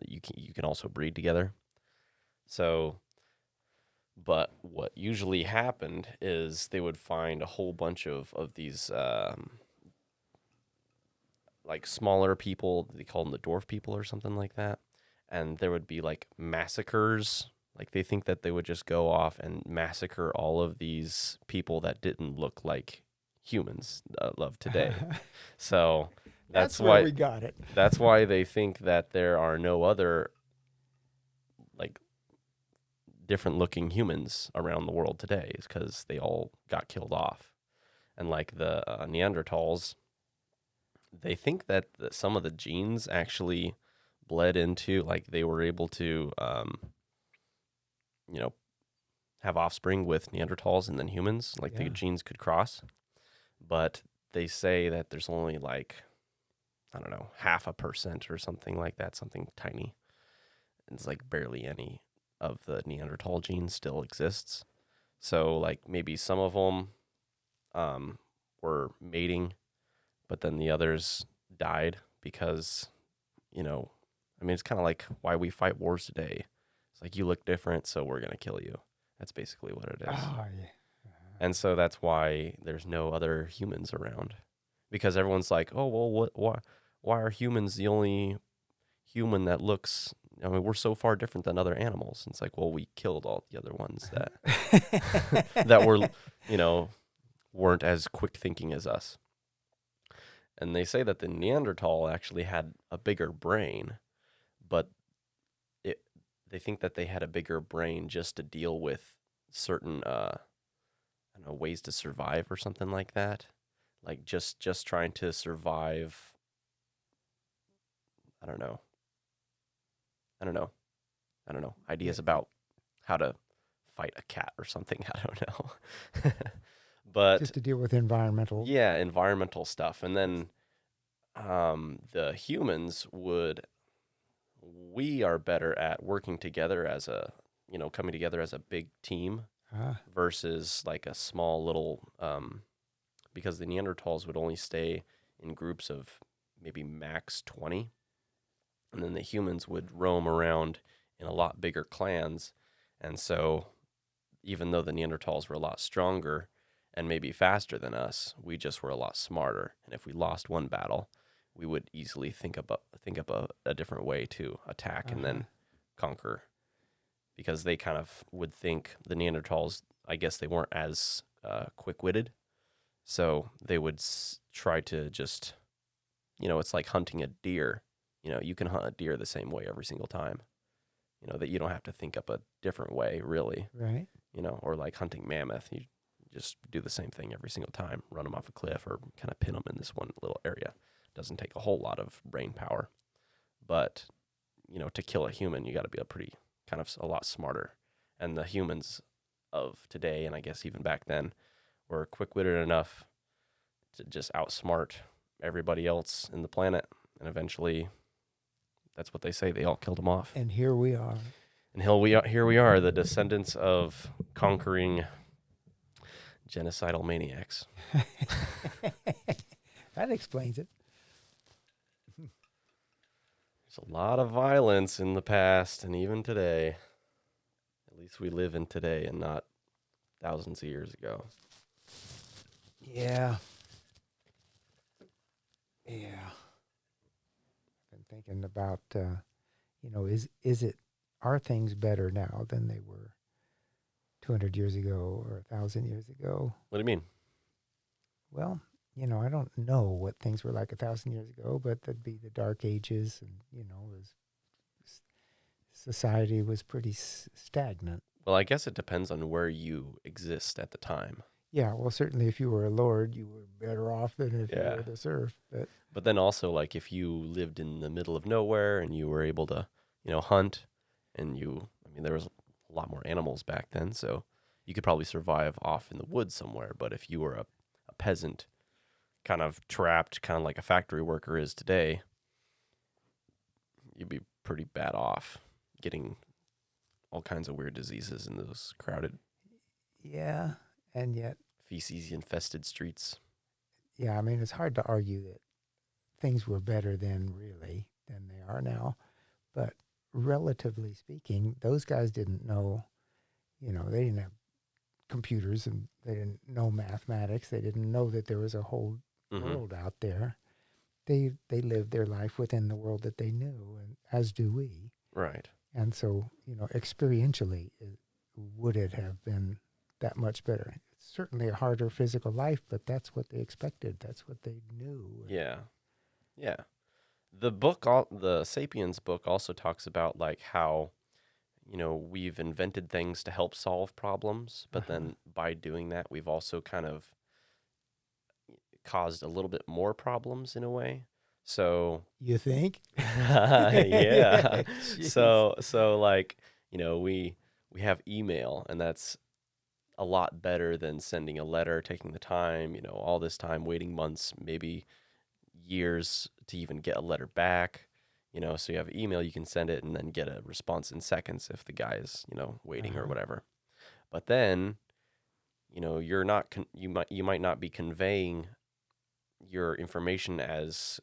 you can also breed together. So, but what usually happened is they would find a whole bunch of these like smaller people. They call them the dwarf people or something like that. And there would be like massacres. Like they think that they would just go off and massacre all of these people that didn't look like humans of today. So That's that's where why we got it. that's why they think that there are no other like different looking humans around the world today, is because they all got killed off. And like the Neanderthals, they think that some of the genes actually bled into, like they were able to, you know, have offspring with Neanderthals and then humans, like the Yeah. genes could cross. But they say that there's only like, I don't know, 0.5% or something like that, something tiny. It's like barely any of the Neanderthal genes still exists. So like maybe some of them were mating, but then the others died because, I mean, it's kind of like why we fight wars today. It's like you look different, so we're going to kill you. That's basically what it is. Oh, yeah. And so that's why there's no other humans around. Because everyone's like, oh, well, why are humans the only human that looks, I mean, we're so far different than other animals. And it's like, well, we killed all the other ones that that were, weren't as quick thinking as us. And they say that the Neanderthal actually had a bigger brain, but they think that they had a bigger brain just to deal with certain I don't know, ways to survive or something like that. Like just trying to survive. I don't know. I don't know. I don't know. Ideas Yeah. about how to fight a cat or something. I don't know. But Just to deal with environmental. yeah, environmental stuff. And then the humans we are better at working together as coming together as a big team Ah, versus like a small little because the Neanderthals would only stay in groups of maybe max 20, and then the humans would roam around in a lot bigger clans. And so even though the Neanderthals were a lot stronger and maybe faster than us, we just were a lot smarter. And if we lost one battle, we would easily think up a different way to attack and then conquer, because they kind of would think the Neanderthals, I guess they weren't as quick-witted, so they would try to just, it's like hunting a deer. You can hunt a deer the same way every single time. That you don't have to think up a different way, really. Right. Or like hunting mammoth. You just do the same thing every single time, run them off a cliff or kind of pin them in this one little area. Doesn't take a whole lot of brain power. But, to kill a human, you got to be a lot smarter. And the humans of today, and I guess even back then, were quick-witted enough to just outsmart everybody else in the planet. And eventually, that's what they say, they all killed them off. And here we are. And here we are, the descendants of conquering genocidal maniacs. That explains it. There's a lot of violence in the past and even today. At least we live in today and not thousands of years ago. Yeah. Yeah. I've been thinking about, are things better now than they were 200 years ago or 1,000 years ago? What do you mean? Well, I don't know what things were like 1,000 years ago, but that'd be the Dark Ages, and society was pretty stagnant. Well, I guess it depends on where you exist at the time. Yeah, well, certainly if you were a lord, you were better off than if you were the serf. But then also, like, if you lived in the middle of nowhere and you were able to, hunt, and there was a lot more animals back then, so you could probably survive off in the woods somewhere. But if you were a peasant, kind of trapped, kind of like a factory worker is today, you'd be pretty bad off, getting all kinds of weird diseases in those crowded, and yet feces-infested streets. Yeah, it's hard to argue that things were better then, really, than they are now. But relatively speaking, those guys didn't know, they didn't have computers, and they didn't know mathematics. They didn't know that there was a whole world out there. They lived their life within the world that they knew, and as do we. Right. And so, experientially, would it have been that much better? It's certainly a harder physical life, but that's what they expected. That's what they knew. Yeah. Yeah. The Sapiens book also talks about like how, we've invented things to help solve problems, but then by doing that, we've also kind of caused a little bit more problems in a way. So you think? Yeah. So like, we have email, and that's a lot better than sending a letter, taking the time, all this time, waiting months, maybe years to even get a letter back. So you have email, you can send it and then get a response in seconds if the guy is, waiting or whatever. But then, you're not you might not be conveying your information as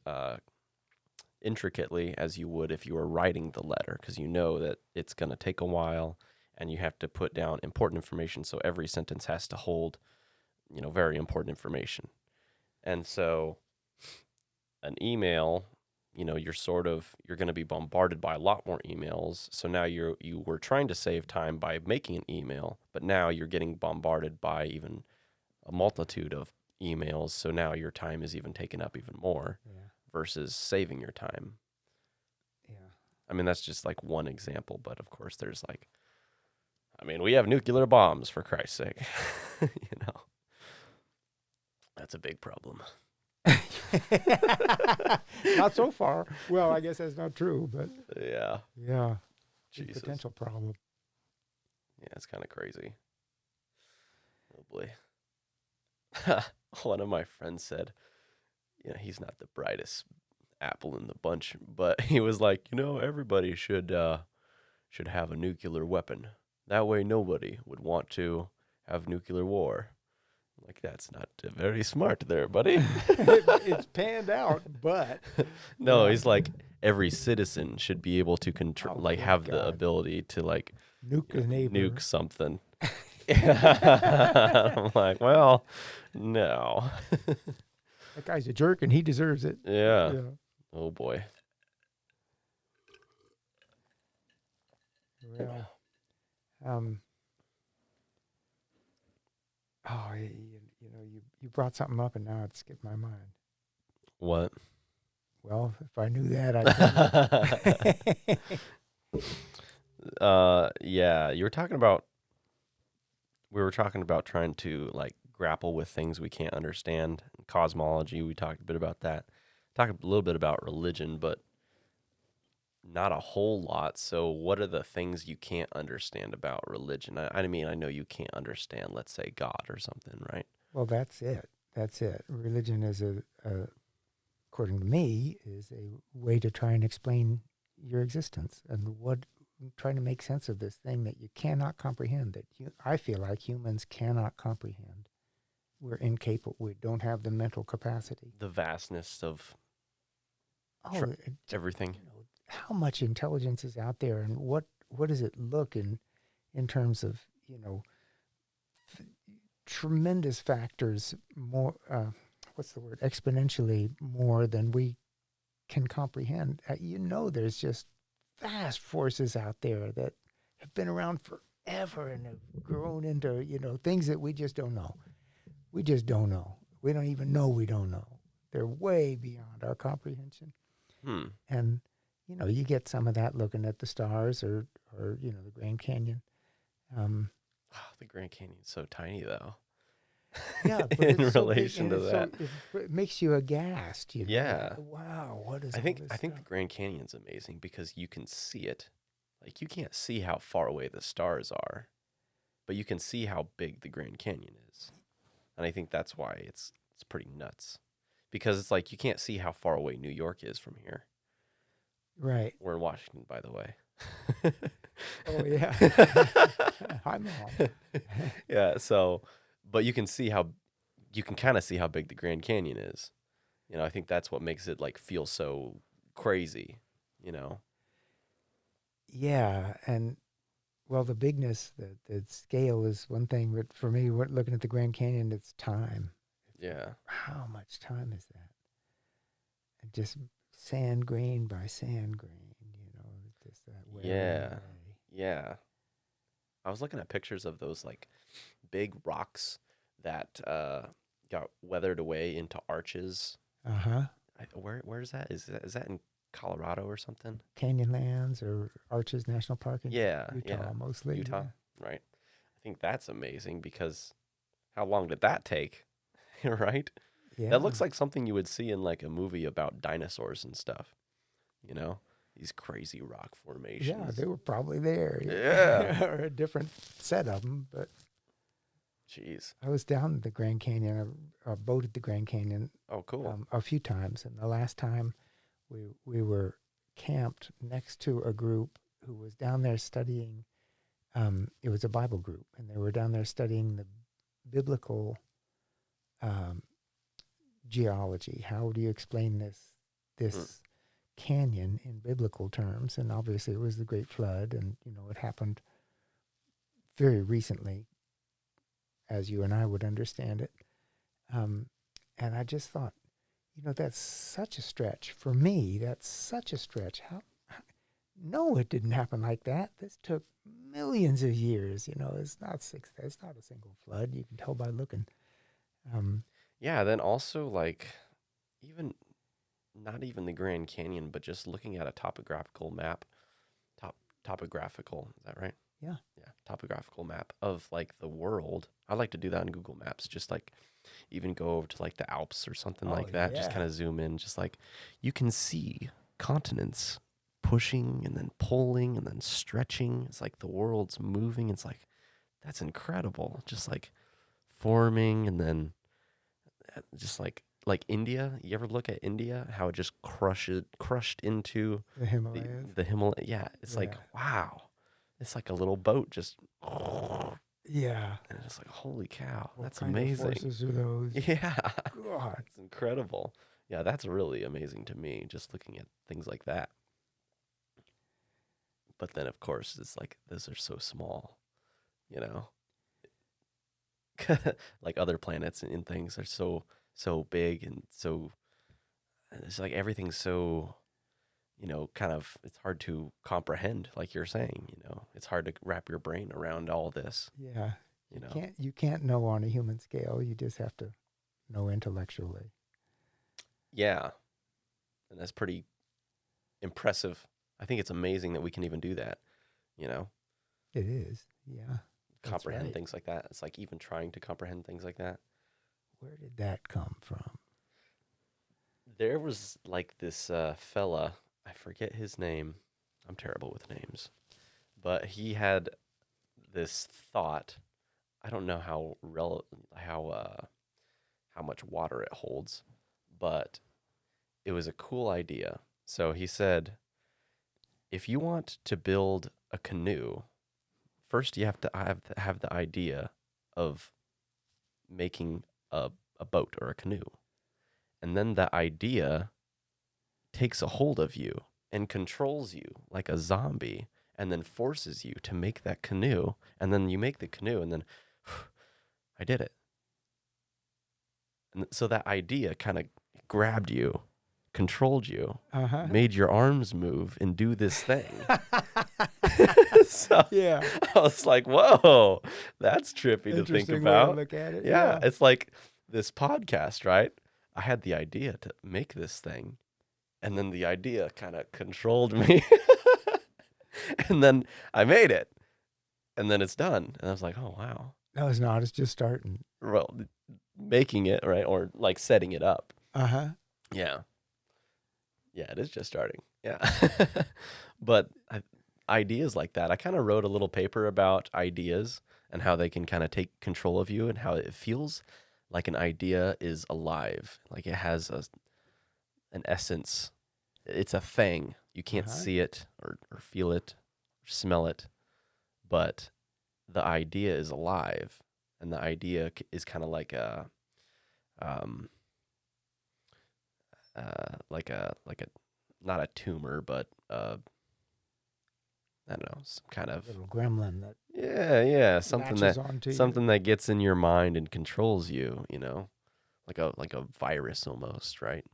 intricately as you would if you were writing the letter, because you know that it's going to take a while and you have to put down important information. So every sentence has to hold, very important information. And so an email, you're going to be bombarded by a lot more emails. So now you were trying to save time by making an email, but now you're getting bombarded by even a multitude of emails. So now your time is even taken up even more versus saving your time. Yeah. That's just like one example, but of course there's like, we have nuclear bombs, for Christ's sake. That's a big problem. Not so far. Well, I guess that's not true, but yeah, Jesus. Potential problem. Yeah, it's kind of crazy. Oh boy. One of my friends said, he's not the brightest apple in the bunch, but he was like, everybody should have a nuclear weapon. That way nobody would want to have nuclear war. Like, that's not very smart there, buddy. It's panned out, but No, yeah. he's like, every citizen should be able to control, Oh like, my have the God. ability to, like, Nuke his neighbor. nuke something. I'm like, well, no. That guy's a jerk and he deserves it. Yeah. Yeah. Oh boy. Well, oh, you know, you brought something up and now it skipped my mind. What? Well, if I knew that, I'd. Yeah, we were talking about trying to like grapple with things we can't understand. Cosmology, we talked a bit about that. Talked a little bit about religion, but not a whole lot. So what are the things you can't understand about religion? I mean, I know you can't understand, let's say, God or something, right? Well, that's it. That's it. Religion is according to me, is a way to try and explain your existence and trying to make sense of this thing that you cannot comprehend. I feel like humans cannot comprehend. We're incapable. We don't have the mental capacity. The vastness of everything. You know, how much intelligence is out there, and what does it look in terms of, you know, tremendous factors, more what's the word, exponentially more than we can comprehend. You know, there's just vast forces out there that have been around forever and have grown into, you know, things that we just don't know. We just don't know. We don't even know we don't know. They're way beyond our comprehension. And, you know, you get some of that looking at the stars or you know, the Grand Canyon. The Grand Canyon's so tiny, though. Yeah, but in it's relation so to big, that. it makes you aghast. You know? Yeah. Wow. What is? I think all this the Grand Canyon's amazing because you can see it. Like, you can't see how far away the stars are, but you can see how big the Grand Canyon is. And I think that's why it's pretty nuts. Because it's like you can't see how far away New York is from here. Right. We're in Washington, by the way. Oh yeah. Hi, Mom. Yeah, so but you can kind of see how big the Grand Canyon is. You know, I think that's what makes it like feel so crazy, you know. Yeah, and well, the bigness, the scale is one thing, but for me, looking at the Grand Canyon, it's time. Yeah. How much time is that? And just sand grain by sand grain, you know, just that wearing Yeah. away. Yeah. I was looking at pictures of those like big rocks that got weathered away into arches. Uh-huh. Where is that? Is that in Colorado or something? Canyonlands or Arches National Park in Yeah, Utah, yeah. mostly. Utah, Yeah. right? I think that's amazing because how long did that take? Right? Yeah. That looks like something you would see in like a movie about dinosaurs and stuff. You know, these crazy rock formations. Yeah, they were probably there. Yeah. Or a different set of them, but Jeez. I was down the Grand Canyon. I boated the Grand Canyon Oh, cool. a few times, and the last time we were camped next to a group who was down there studying. It was a Bible group, and they were down there studying the biblical geology. How do you explain this canyon in biblical terms? And obviously, it was the Great Flood, and you know it happened very recently, as you and I would understand it. And I just thought, you know, that's such a stretch for me. That's such a stretch. No, it didn't happen like that. This took millions of years. You know, it's not a single flood. You can tell by looking. Yeah, then also like not even the Grand Canyon, but just looking at a topographical map. Topographical, is that right? Yeah. Yeah, topographical map of like the world. I like to do that on Google Maps, just like even go over to like the Alps or something like that. Just yeah. kind of zoom in, just like you can see continents pushing and then pulling and then stretching. It's like the world's moving. It's like that's incredible. Just like forming and then just like India. You ever look at India? How it just crushed into The Himalayas. the Himalaya. Yeah, it's like Yeah. wow. It's like a little boat just. Yeah. And it's like, holy cow, What that's kind of amazing. forces are those? Yeah, God. it's incredible. Yeah, that's really amazing to me, just looking at things like that. But then, of course, it's like, those are so small, you know? Like other planets and things are so big and so, it's like everything's so, kind of, it's hard to comprehend, like you're saying, it's hard to wrap your brain around all this, Yeah. you know. You can't know on a human scale. You just have to know intellectually. Yeah, and that's pretty impressive. I think it's amazing that we can even do that, you know, It is. Yeah. That's comprehend right. things like that. It's like even trying to comprehend things like that. Where did that come from? There was like this fella, I forget his name. I'm terrible with names, but he had this thought. I don't know how much water it holds, but it was a cool idea. So he said, if you want to build a canoe, first you have to have the idea of making a boat or a canoe. And then that idea takes a hold of you and controls you like a zombie and then forces you to make that canoe. And then you make the canoe and then I did it. And so that idea kind of grabbed you, controlled you, Uh-huh. made your arms move and do this thing. So Yeah. I was like, whoa, that's trippy to think Interesting way to about. look at it. Yeah, it's like this podcast, right? I had the idea to make this thing, and then the idea kind of controlled me. And then I made it, and then it's done. And I was like, oh, wow. No, it's not. It's just starting. Well, making it, right? Or like setting it up. Uh-huh. Yeah. Yeah, it is just starting. Yeah. But ideas like that, I kind of wrote a little paper about ideas and how they can kind of take control of you and how it feels like an idea is alive, like it has an essence. It's a thing. You can't Uh-huh. see it or feel it or smell it, but the idea is alive, and the idea is kind of um, like a not a tumor, but I don't know, some kind of Little gremlin that yeah, latches onto you. something that gets in your mind and controls you, like a virus almost, right?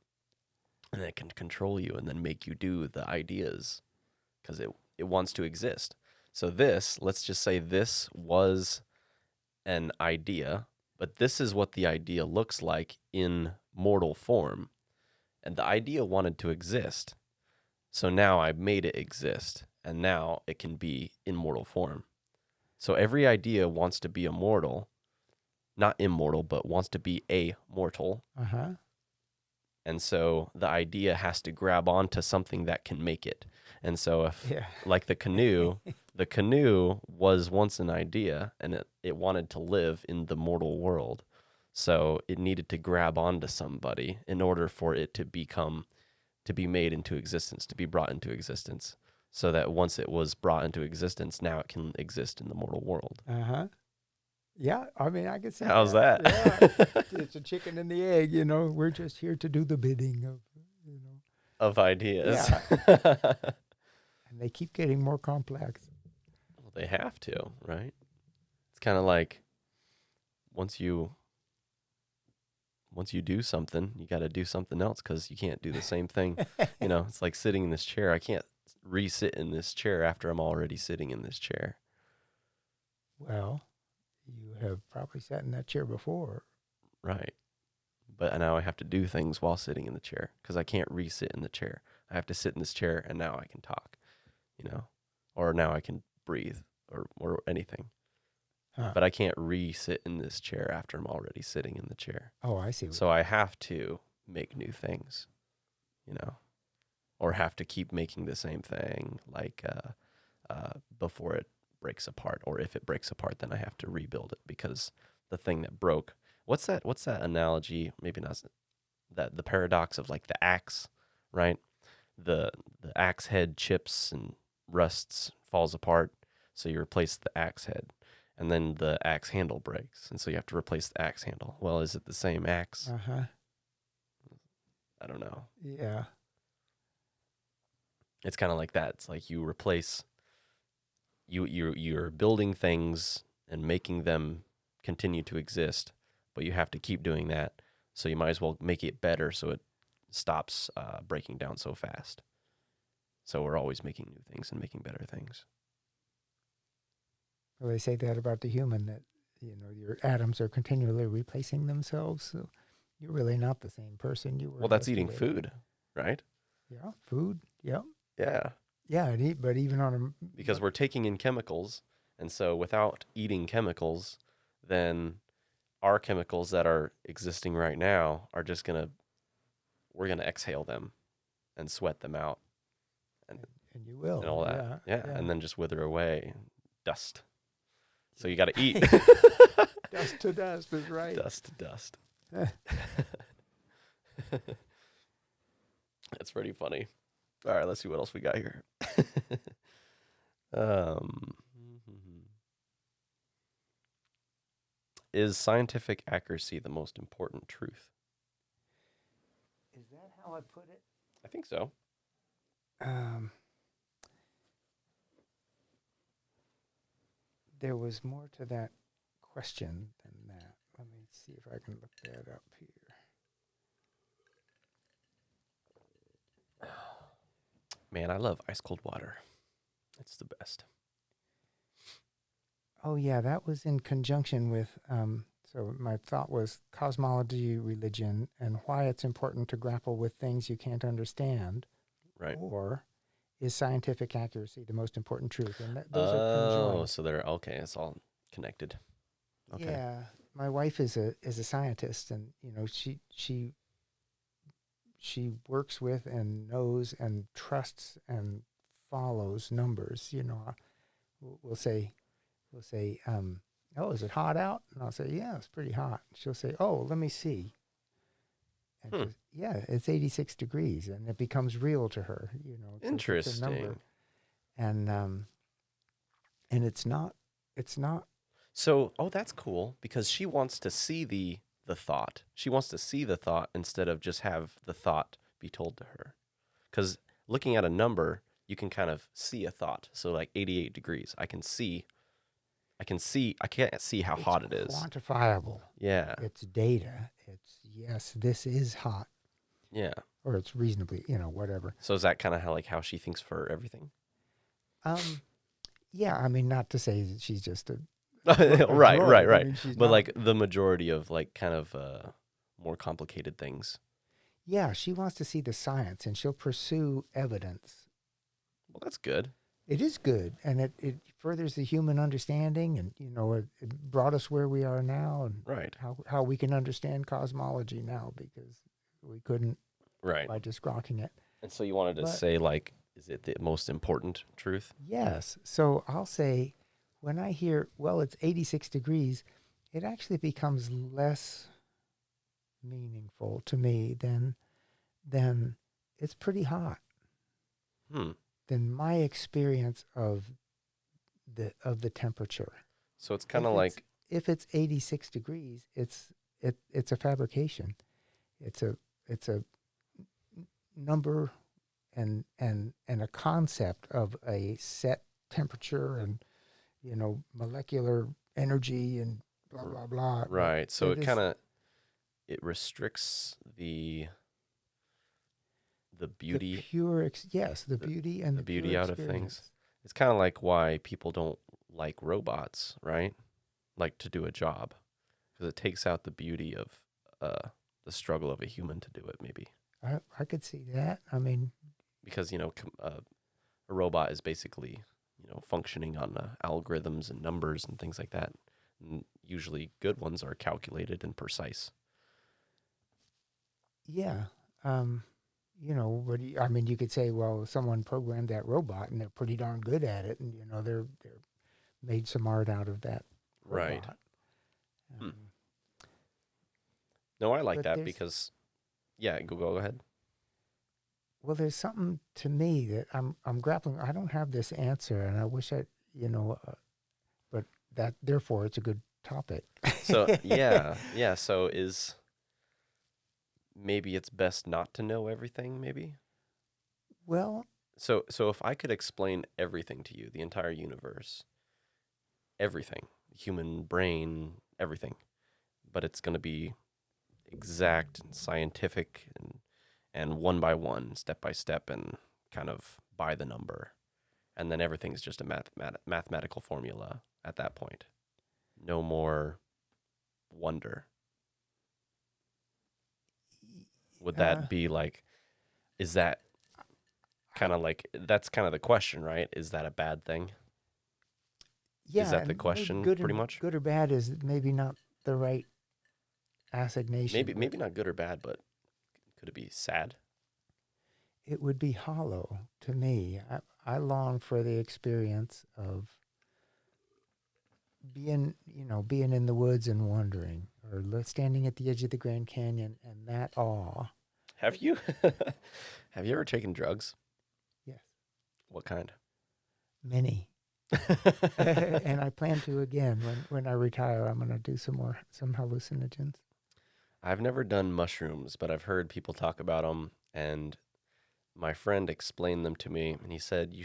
And it can control you and then make you do the ideas because it wants to exist. So let's just say this was an idea, but this is what the idea looks like in mortal form. And the idea wanted to exist. So now I made it exist, and now it can be in mortal form. So every idea wants to be immortal, not immortal, but wants to be a mortal. Uh-huh. And so the idea has to grab onto something that can make it. And so if, Yeah. like the canoe was once an idea, and it wanted to live in the mortal world. So it needed to grab onto somebody in order for it to be made into existence, to be brought into existence. So that once it was brought into existence, now it can exist in the mortal world. Uh-huh. Yeah, I mean, I can see How's that. that? Yeah. It's a chicken and the egg, We're just here to do the bidding of, Of ideas. Yeah. And they keep getting more complex. Well, they have to, right? It's kind of like once you do something, you got to do something else because you can't do the same thing. It's like sitting in this chair. I can't re-sit in this chair after I'm already sitting in this chair. Well, you have probably sat in that chair before. Right. But now I have to do things while sitting in the chair because I can't re-sit in the chair. I have to sit in this chair and now I can talk, or now I can breathe or anything. Huh. But I can't re-sit in this chair after I'm already sitting in the chair. Oh, I see. So I have to make new things, or have to keep making the same thing like before it breaks apart. Or if it breaks apart, then I have to rebuild it because the thing that broke. What's that analogy? Maybe not that the paradox of like the axe, right? The axe head chips and rusts, falls apart. So you replace the axe head. and then the axe handle breaks, and so you have to replace the axe handle. Well, is it the same axe? Uh-huh. I don't know. Yeah. It's kind of like that. It's like you replace you're building things and making them continue to exist, but you have to keep doing that. So you might as well make it better so it stops breaking down so fast. So we're always making new things and making better things. Well, they say that about the human, that, your atoms are continually replacing themselves. So you're really not the same person you were. Well, that's eating yesterday. food, right? Yeah. Food. Yeah. Yeah, Yeah. But even on a. because we're taking in chemicals, and so without eating chemicals, then our chemicals that are existing right now are just we're gonna exhale them and sweat them out and And you will. all that. Yeah, and then just wither away, dust. So you got to eat. Dust to dust is right. Dust to dust. That's pretty funny. All right, let's see what else we got here. um, is scientific accuracy the most important truth? Is that how I put it? I think so. There was more to that question than that. Let me see if I can look that up here. Man, I love ice cold water. It's the best. Oh, yeah, that was in conjunction with, so my thought was cosmology, religion, and why it's important to grapple with things you can't understand. Right. Or is scientific accuracy the most important truth? And those are Oh, conjoined. so they're okay. It's all connected. Okay. Yeah, my wife is a scientist, and she works with and knows and trusts and follows numbers. We'll say, oh, is it hot out? And I'll say, yeah, it's pretty hot. She'll say, oh, let me see. And she'll, yeah, it's 86 degrees, and it becomes real to her. It's a number. Interesting. And it's not. So, that's cool because she wants to see the thought. She wants to see the thought instead of just have the thought be told to her. Because looking at a number, you can kind of see a thought. So, like 88 degrees, I can't see how hot it is. Quantifiable. Yeah. It's data. It's, yes, this is hot. Yeah. Or it's reasonably, whatever. So is that kind of how she thinks for everything? Yeah, I mean, not to say that she's just a right. I mean, But not, like the majority of kind of more complicated things. yeah, she wants to see the science, and she'll pursue evidence. Well, that's good. It is good, and it furthers the human understanding, and it brought us where we are now, and Right. how we can understand cosmology now, because we couldn't Right. by just grokking it. And so you wanted to say, like, is it the most important truth? Yes. So I'll say, when I hear, well, it's 86 degrees, it actually becomes less meaningful to me than it's pretty hot. Than my experience of the temperature. So it's kind of like, if it's 86 degrees, it's a fabrication. It's a number and a concept of a set temperature and molecular energy and blah blah blah. right. So it restricts the beauty, the pure the beauty and the the beauty pure out of experience. things. It's kind of like why people don't like robots, right? Like to do a job, because it takes out the beauty of the struggle of a human to do it. Maybe I could see that. I mean, because a robot is basically functioning on algorithms and numbers and things like that. And usually, good ones are calculated and precise. Yeah. But I mean, you could say, well, someone programmed that robot and they're pretty darn good at it, and they're made some art out of that Right. robot. No, I like but that because, yeah, go ahead. Well, there's something to me that I'm grappling. I don't have this answer, and I wish but that therefore it's a good topic. So yeah. So is maybe it's best not to know everything. Maybe. Well, So if I could explain everything to you, the entire universe, everything, human brain, everything, but it's going to be exact and scientific and one by one, step by step, and kind of by the number, and then everything's just a mathematical formula at that point. No more wonder. Would uh, that be like? Is that kind of like that's kind of the question, right? Is that a bad thing? Is yeah, that the and maybe question, pretty much? good or bad is maybe not the right assignation, but Maybe not good or bad, but could it be sad? it would be hollow to me. I long for the experience of being in the woods and wandering, or standing at the edge of the Grand Canyon and that awe. Have you have you ever taken drugs? Yes, What kind? many. And I plan to again when I retire. I'm going to do some hallucinogens. I've never done mushrooms, but I've heard people talk about them, and my friend explained them to me, and he said you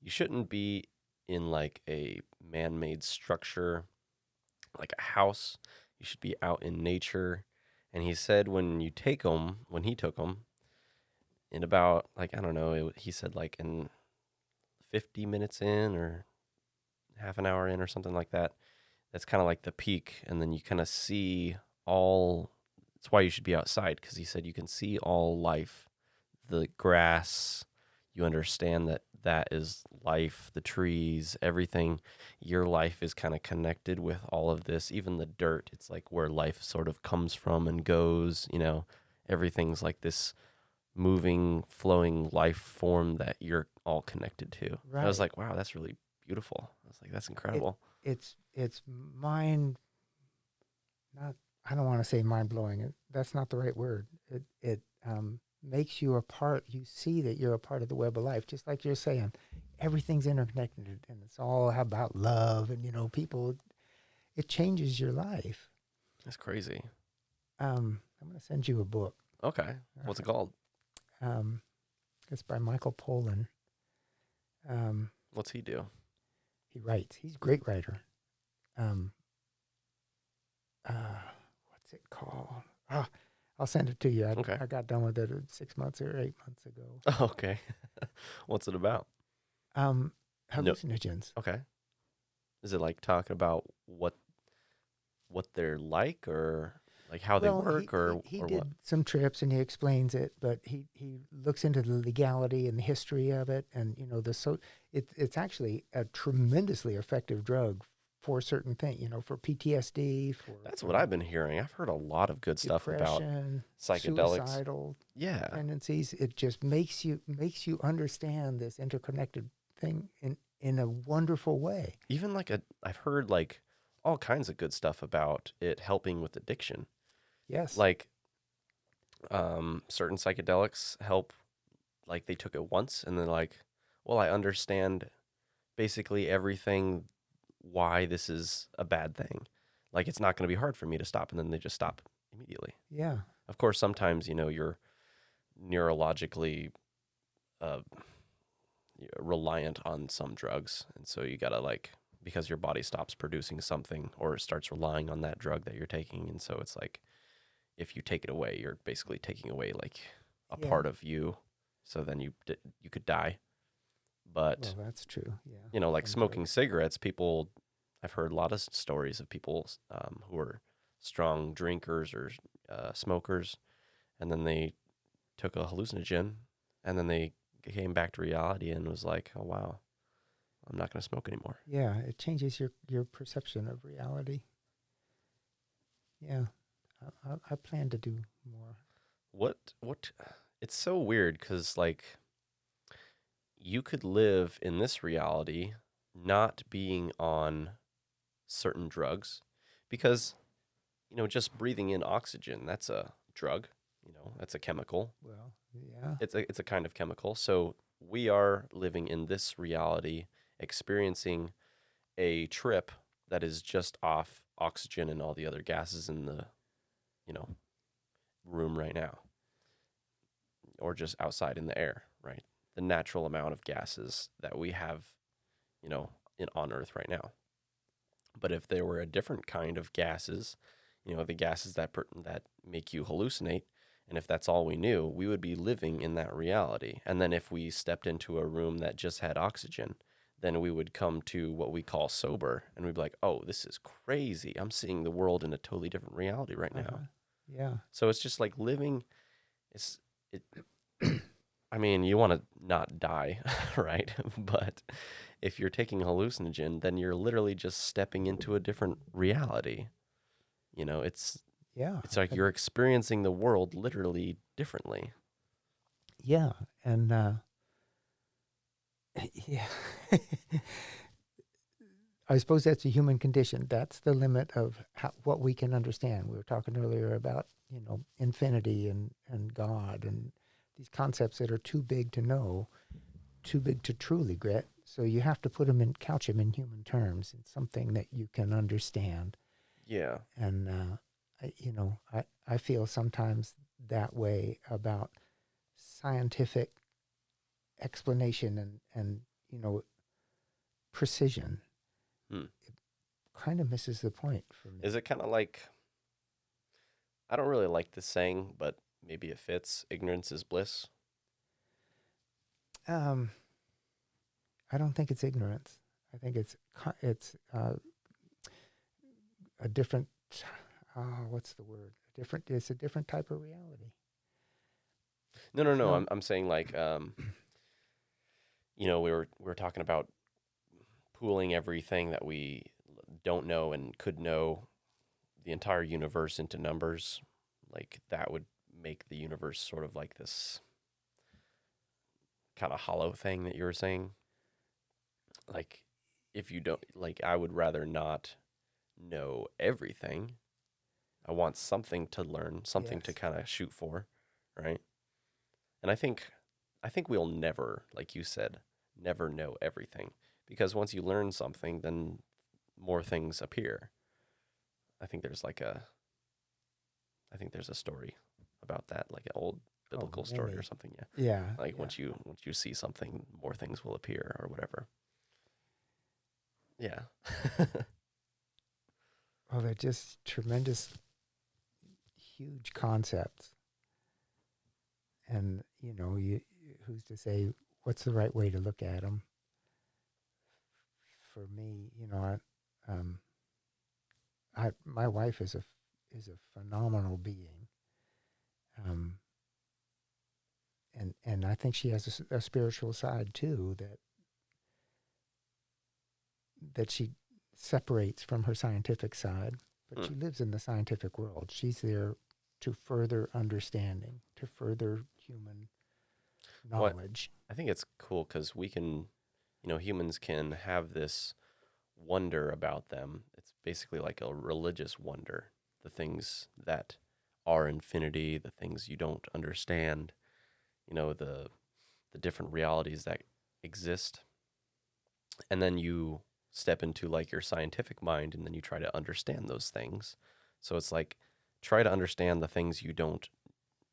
shouldn't be in like a man-made structure, like a house. You should be out in nature. And he said when he took them, in about like I don't know, he said like in 50 minutes in or half an hour in or something like that. That's kind of like the peak, and then you kind of see all. That's why you should be outside because he said you can see all life, the grass. You understand that that is life, the trees, everything. Your life is kind of connected with all of this, even the dirt. It's like where life sort of comes from and goes. Everything's like this moving, flowing life form that you're all connected to. I was Right. like, wow, that's really beautiful. I was like, that's It incredible. it's mind not I don't want to say mind blowing. That's not the right word. It makes you a part. You see that you're a part of the web of life, just like you're saying. Everything's interconnected, and it's all about love. And people, it changes your life. That's crazy. I'm going to send you a book. Okay. What's it called? Um, it's by Michael Pollan. Um, What's he do? he writes. He's a great writer. Um, what's it called? Ah, I'll send it to you. Okay. I got done with it 6 months or 8 months ago. Okay. What's it about? Um, No. hallucinogens. Okay. Is it like talking about what they're like or like how they Well, work he or did what? some trips and he explains it, but he looks into the legality and the history of it, and it's actually a tremendously effective drug for certain things. For PTSD, for That's what I've been hearing. I've heard a lot of good stuff about depression, psychedelics. suicidal Yeah. tendencies. It just makes you understand this interconnected thing in a wonderful way. Even I've heard like all kinds of good stuff about it helping with addiction. Yes. Like certain psychedelics help, like they took it once and then like, well, I understand basically everything why this is a bad thing. Like it's not going to be hard for me to stop, and then they just stop immediately. Yeah. Of course, sometimes you're neurologically uh, reliant on some drugs, and so you gotta like because your body stops producing something or it starts relying on that drug that you're taking, and so it's like if you take it away, you're basically taking away like a Yeah. part of you. So then you could die. But Well, that's true. Yeah. like Some smoking drugs. cigarettes, people. I've heard a lot of stories of people who are strong drinkers or smokers, and then they took a hallucinogen, and then they came back to reality and was like, "Oh wow, I'm not going to smoke anymore." Yeah, it changes your perception of reality. Yeah, I plan to do more. What? It's so weird because like you could live in this reality not being on certain drugs because just breathing in oxygen, that's a drug, that's a chemical. Well, yeah, It's a kind of chemical. So we are living in this reality experiencing a trip that is just off oxygen and all the other gases in the, you know, room right now, or just outside in the air, right? The natural amount of gases that we have, on Earth right now. But if there were a different kind of gases, the gases that make you hallucinate, and if that's all we knew, we would be living in that reality. And then if we stepped into a room that just had oxygen, then we would come to what we call sober, and we'd be like, "Oh, this is crazy. I'm seeing the world in a totally different reality right Uh-huh. now." Yeah. So it's just like living. It's it. I mean, you want to not die, right? But if you're taking hallucinogen, then you're literally just stepping into a different reality. It's Yeah. it's like you're experiencing the world literally differently. Yeah. And yeah. I suppose that's a human condition. That's the limit of what we can understand. We were talking earlier about, infinity and God and these concepts that are too big to know, too big to truly get. So you have to couch them in human terms, in something that you can understand. Yeah. And I feel sometimes that way about scientific explanation and precision. Hmm. It kind of misses the point for me. Is it kind of like, I don't really like this saying, but maybe it fits, ignorance is bliss? Um, I don't think it's ignorance. I think it's a different. What's the word? It's a different type of reality. No, no, no. No. I'm saying like, we were talking about pooling everything that we don't know and could know, the entire universe, into numbers. Like that would make the universe sort of like this kind of hollow thing that you were saying. Like, if you don't, like, I would rather not know everything. I want something to learn, something to Yes. kind of shoot for, right? And I think we'll never, like you said, never know everything, because once you learn something, then more things appear. I think there's like a I think there's a story about that, like an old Oh, biblical story or many. something, yeah. Yeah. Like Yeah. once you see something, more things will appear or whatever. Yeah. Oh, they're just tremendous, huge concepts. And who's to say what's the right way to look at them? For me, my wife is a phenomenal being, um, and I think she has a spiritual side too that she separates from her scientific side, but Hmm. she lives in the scientific world. She's there to further understanding, to further human What knowledge. I think it's cool because we can, humans can have this wonder about them. It's basically like a religious wonder. The things that are infinity, the things you don't understand, the different realities that exist. And then you step into like your scientific mind, and then you try to understand those things. So it's like, try to understand the things you don't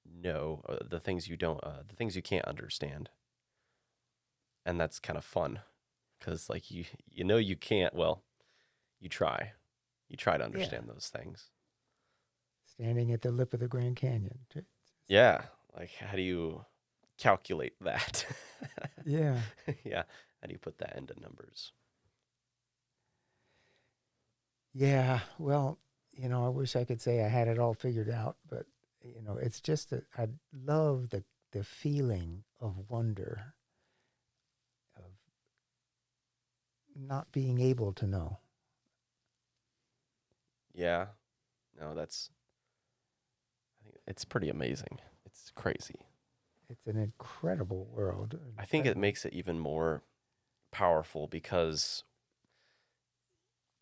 know, the things you can't understand. And that's kind of fun, because like you can't, well, you try to Yeah, understand those things. standing at the lip of the Grand Canyon. Yeah, like, how do you calculate that? Yeah, Yeah, how do you put that into numbers? yeah. Well, I wish I could say I had it all figured out, but it's just that I love the feeling of wonder, of not being able to know. Yeah, no, I think it's pretty amazing. It's crazy. It's an incredible world. I think it Incredible. makes it even more powerful because,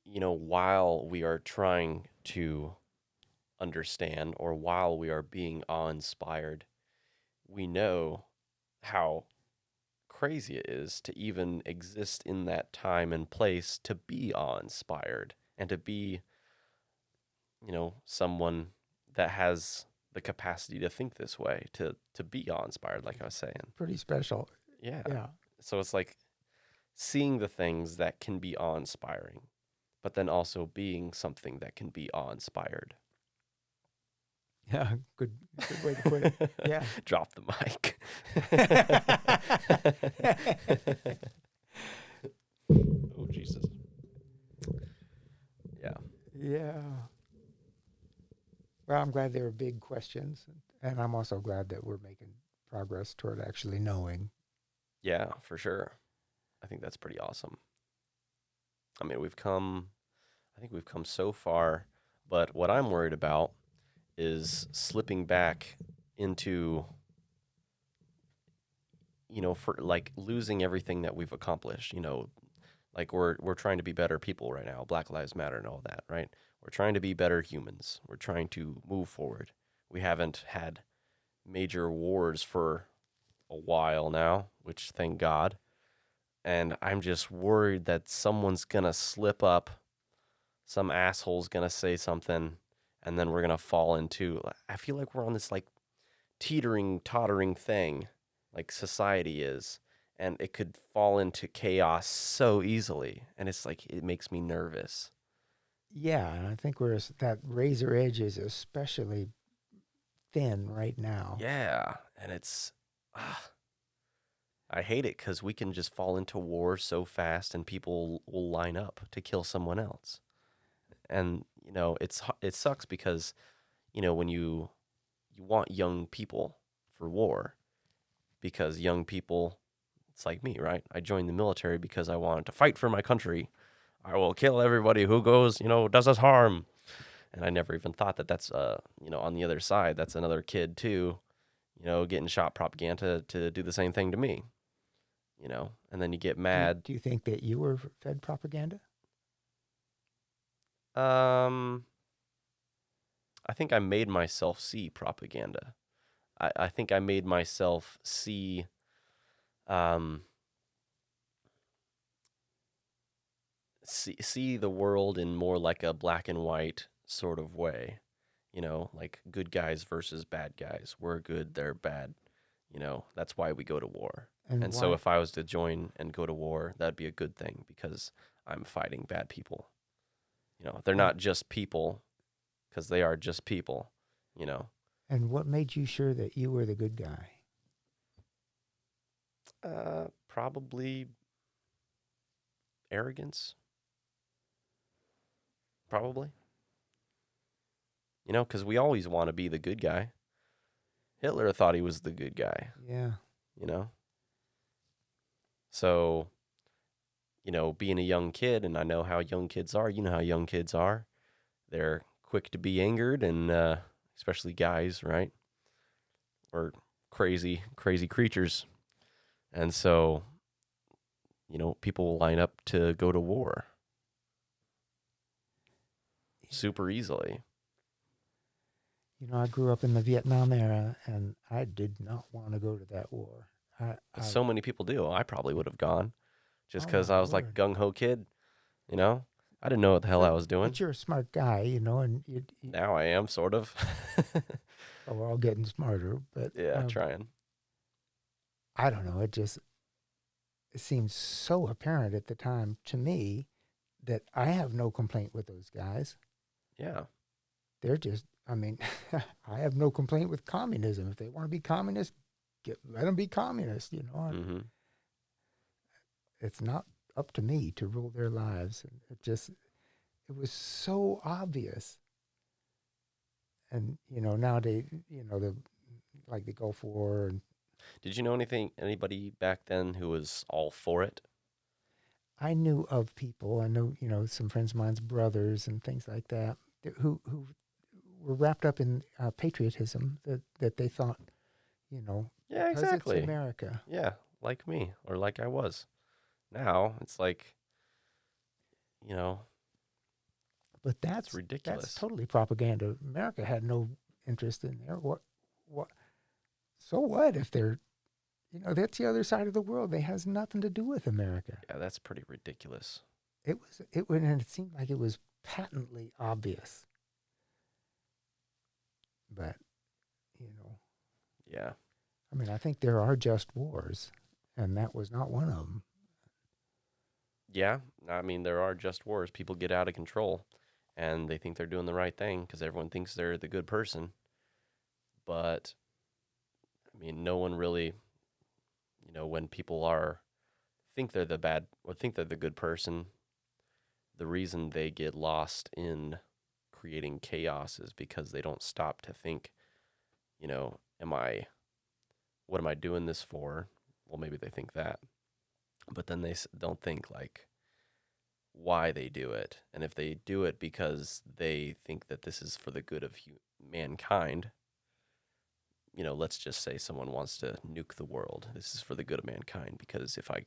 while we are trying to understand, or while we are being awe inspired, we know how crazy it is to even exist in that time and place, to be awe-inspired and to be, someone that has the capacity to think this way, to be awe-inspired, like I was saying. Pretty special. Yeah. Yeah. So it's like seeing the things that can be awe-inspiring, but then also being something that can be awe-inspired. Yeah, good way to put it. Yeah. Drop the mic. Oh, Jesus. Yeah. Yeah. Well, I'm glad they were big questions, and I'm also glad that we're making progress toward actually knowing. Yeah, for sure. I think that's pretty awesome. I mean, I think we've come so far, but what I'm worried about is slipping back into, for like losing everything that we've accomplished, like we're trying to be better people right now, Black Lives Matter and all that, right? We're trying to be better humans. We're trying to move forward. We haven't had major wars for a while now, which thank God. And I'm just worried that someone's going to slip up, some asshole's going to say something, and then we're going to fall into, I feel like we're on this like teetering, tottering thing, like society is, and it could fall into chaos so easily. And it's like, it makes me nervous. Yeah, and I think that razor edge is especially thin right now. Yeah. And it's, I hate it because we can just fall into war so fast and people will line up to kill someone else. And, it sucks because, when you want young people for war, because young people, it's like me, right? I joined the military because I wanted to fight for my country. I will kill everybody who goes, does us harm. And I never even thought that that's, on the other side, that's another kid too, getting shot propaganda to do the same thing to me, and then you get mad. Do you think that you were fed propaganda? I think I made myself see propaganda. I think I made myself see, see the world in more like a black and white sort of way, like good guys versus bad guys. We're good, they're bad. That's why we go to war. And so if I was to join and go to war, that'd be a good thing because I'm fighting bad people. They're not just people, because they are just people, And what made you sure that you were the good guy? Probably arrogance. Probably. Because we always want to be the good guy. Hitler thought he was the good guy. Yeah. So, being a young kid, and I know how young kids are, how young kids are. They're quick to be angered, and especially guys, right? Or crazy creatures. And so, people will line up to go to war super easily. I grew up in the Vietnam era, and I did not want to go to that war. So many people do. I probably would have gone just because my I was like word. gung-ho kid, I didn't know what the hell I was doing. But you're a smart guy, and Now I am, sort of. we're all getting smarter. But Yeah, trying. I don't know. It seemed so apparent at the time to me that I have no complaint with those guys. Yeah. They're just, I have no complaint with communism. If they want to be communist, let them be communist, Mm-hmm. It's not up to me to rule their lives. And it was so obvious. And, now the Gulf War. And Did you know anybody back then who was all for it? I knew of people. I know, some friends of mine's brothers and things like that who were wrapped up in patriotism that they thought, Yeah, exactly. It's America. Yeah, like me, or like I was. Now it's like, But that's ridiculous. That's totally propaganda. America had no interest in there. What? So what if they're That's the other side of the world. It has nothing to do with America. Yeah, that's pretty ridiculous. And it seemed like it was patently obvious. But, you know, Yeah. I mean, I think there are just wars, and that was not one of them. Yeah. I mean, there are just wars. People get out of control and they think they're doing the right thing because everyone thinks they're the good person. But, I mean, no one really, when people think they're the bad or think they're the good person, the reason they get lost in creating chaos is because they don't stop to think, what am I doing this for? Well, maybe they think that, but then they don't think like why they do it. And if they do it because they think that this is for the good of mankind, let's just say someone wants to nuke the world. This is for the good of mankind because if I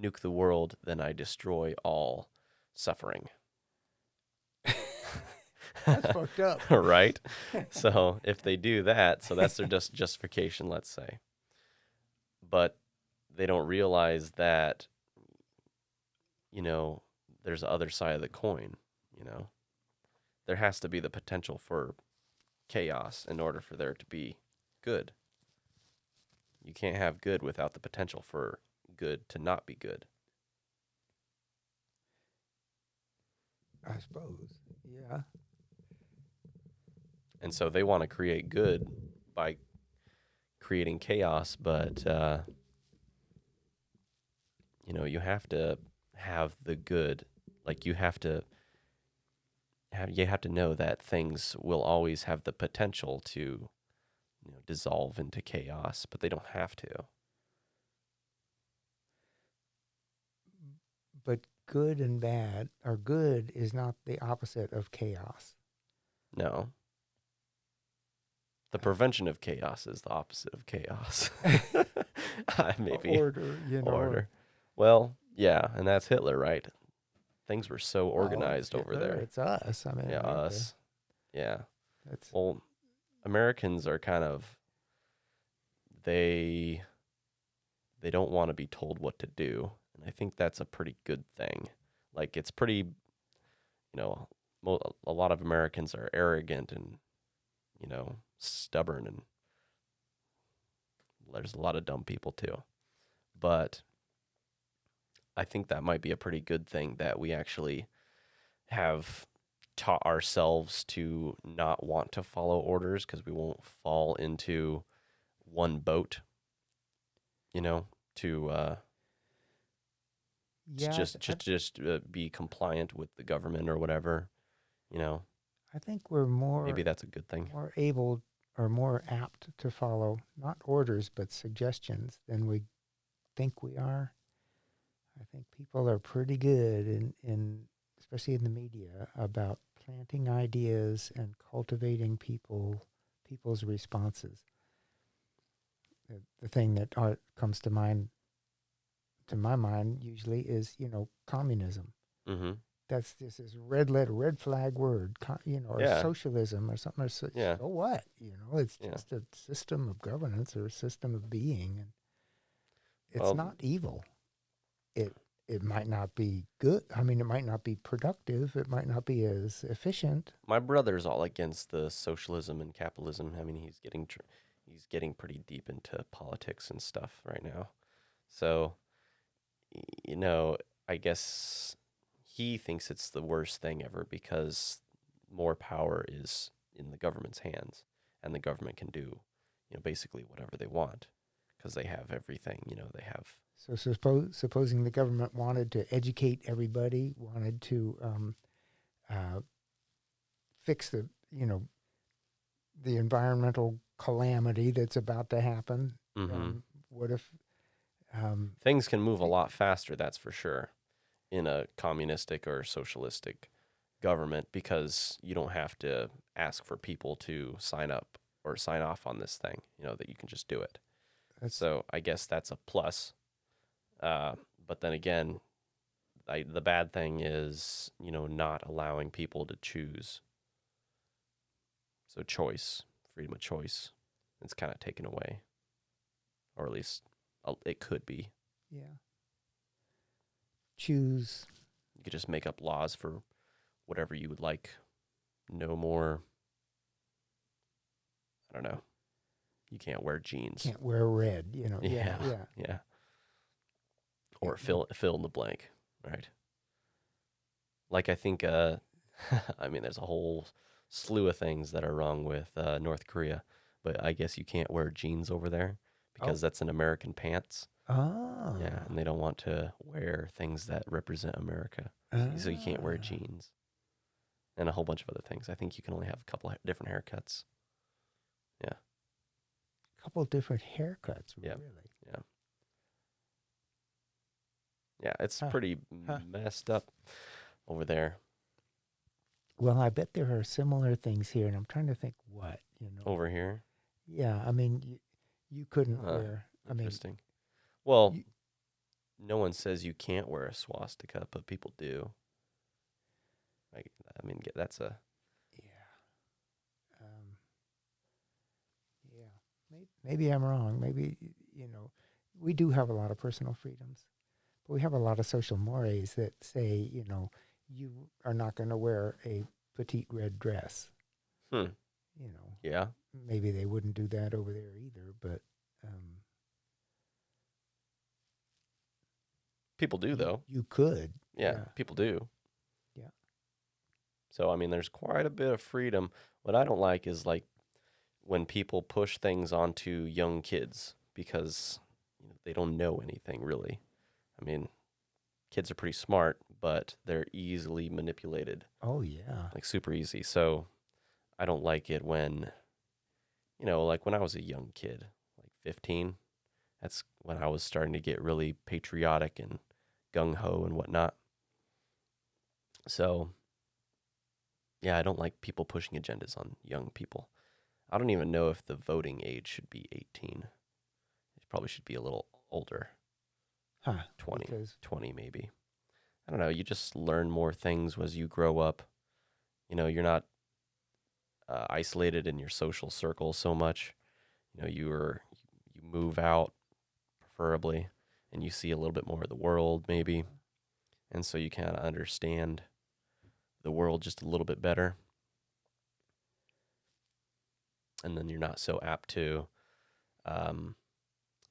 nuke the world, then I destroy all suffering. That's fucked up. Right? So if they do that, so that's their justification, let's say. But they don't realize that, there's the other side of the coin, There has to be the potential for chaos in order for there to be good. You can't have good without the potential for good to not be good. I suppose. Yeah. And so they want to create good by creating chaos, but you have to have the good. Like you have to know that things will always have the potential to dissolve into chaos, but they don't have to. But good and bad, or good is not the opposite of chaos. No. The prevention of chaos is the opposite of chaos. Maybe. Order, Order. Well, yeah, and that's Hitler, right? Things were so organized over Hitler, there. It's us. I mean, Yeah, us. Yeah. That's Well, Americans are kind of they don't want to be told what to do, and I think that's a pretty good thing. Like it's pretty, a lot of Americans are arrogant and stubborn, and there's a lot of dumb people too. But I think that might be a pretty good thing that we actually have taught ourselves to not want to follow orders because we won't fall into one boat, to yeah. just be compliant with the government or whatever, I think we're maybe that's a good thing. more able or more apt to follow not orders but suggestions than we think we are. I think people are pretty good in especially in the media about planting ideas and cultivating people's responses. The thing that comes to my mind usually is communism. Mm-hmm. That's this is red flag word, or Yeah. socialism or something. Or so, Yeah. so what? It's Yeah. just a system of governance or a system of being, and it's Well, not evil. It might not be good. I mean, it might not be productive. It might not be as efficient. my brother's all against the socialism and capitalism. I mean, he's getting pretty deep into politics and stuff right now. So, I guess he thinks it's the worst thing ever because more power is in the government's hands, and the government can do, basically whatever they want because they have everything. They have. So supposing the government wanted to educate everybody, wanted to fix the environmental calamity that's about to happen. Mhm. What if Things can move a lot faster, that's for sure, in a communistic or socialistic government because you don't have to ask for people to sign up or sign off on this thing, that you can just do it. So I guess that's a plus. But then again, the bad thing is, not allowing people to choose. So freedom of choice, it's kind of taken away, or at least it could be. Yeah. Choose. You could just make up laws for whatever you would like. No more. I don't know. You can't wear jeans. Can't wear red. You know. Yeah. Yeah. Yeah. Or Yeah. fill in the blank. Right. Like I think. I mean, there's a whole slew of things that are wrong with North Korea, but I guess you can't wear jeans over there because that's an American pants. Oh. Yeah, and they don't want to wear things that represent America. So you can't wear jeans. And a whole bunch of other things. I think you can only have a couple different haircuts. Yeah. A couple different haircuts. Yeah. Really. Yeah. Yeah, it's pretty messed up over there. Well, I bet there are similar things here, and I'm trying to think what, Over here? Yeah, I mean, you couldn't wear. Interesting. Well, you- no one says you can't wear a swastika, but people do. I mean, that's a... Yeah. Yeah. Maybe I'm wrong. Maybe, we do have a lot of personal freedoms, but we have a lot of social mores that say, you are not going to wear a petite red dress. Yeah. Maybe they wouldn't do that over there either, but People do, though. you could. Yeah, people do. Yeah. So, I mean, there's quite a bit of freedom. What I don't like is, like, when people push things onto young kids because they don't know anything, really. I mean, kids are pretty smart, but they're easily manipulated. Oh, yeah. Like, super easy. So, I don't like it when, like when I was a young kid, like 15, that's when I was starting to get really patriotic and gung-ho and whatnot. So, yeah, I don't like people pushing agendas on young people. I don't even know if the voting age should be 18. It probably should be a little older. 20 maybe. I don't know. You just learn more things as you grow up. You're not isolated in your social circle so much. You move out, preferably, and you see a little bit more of the world, maybe. And so you kind of understand the world just a little bit better. And then you're not so apt to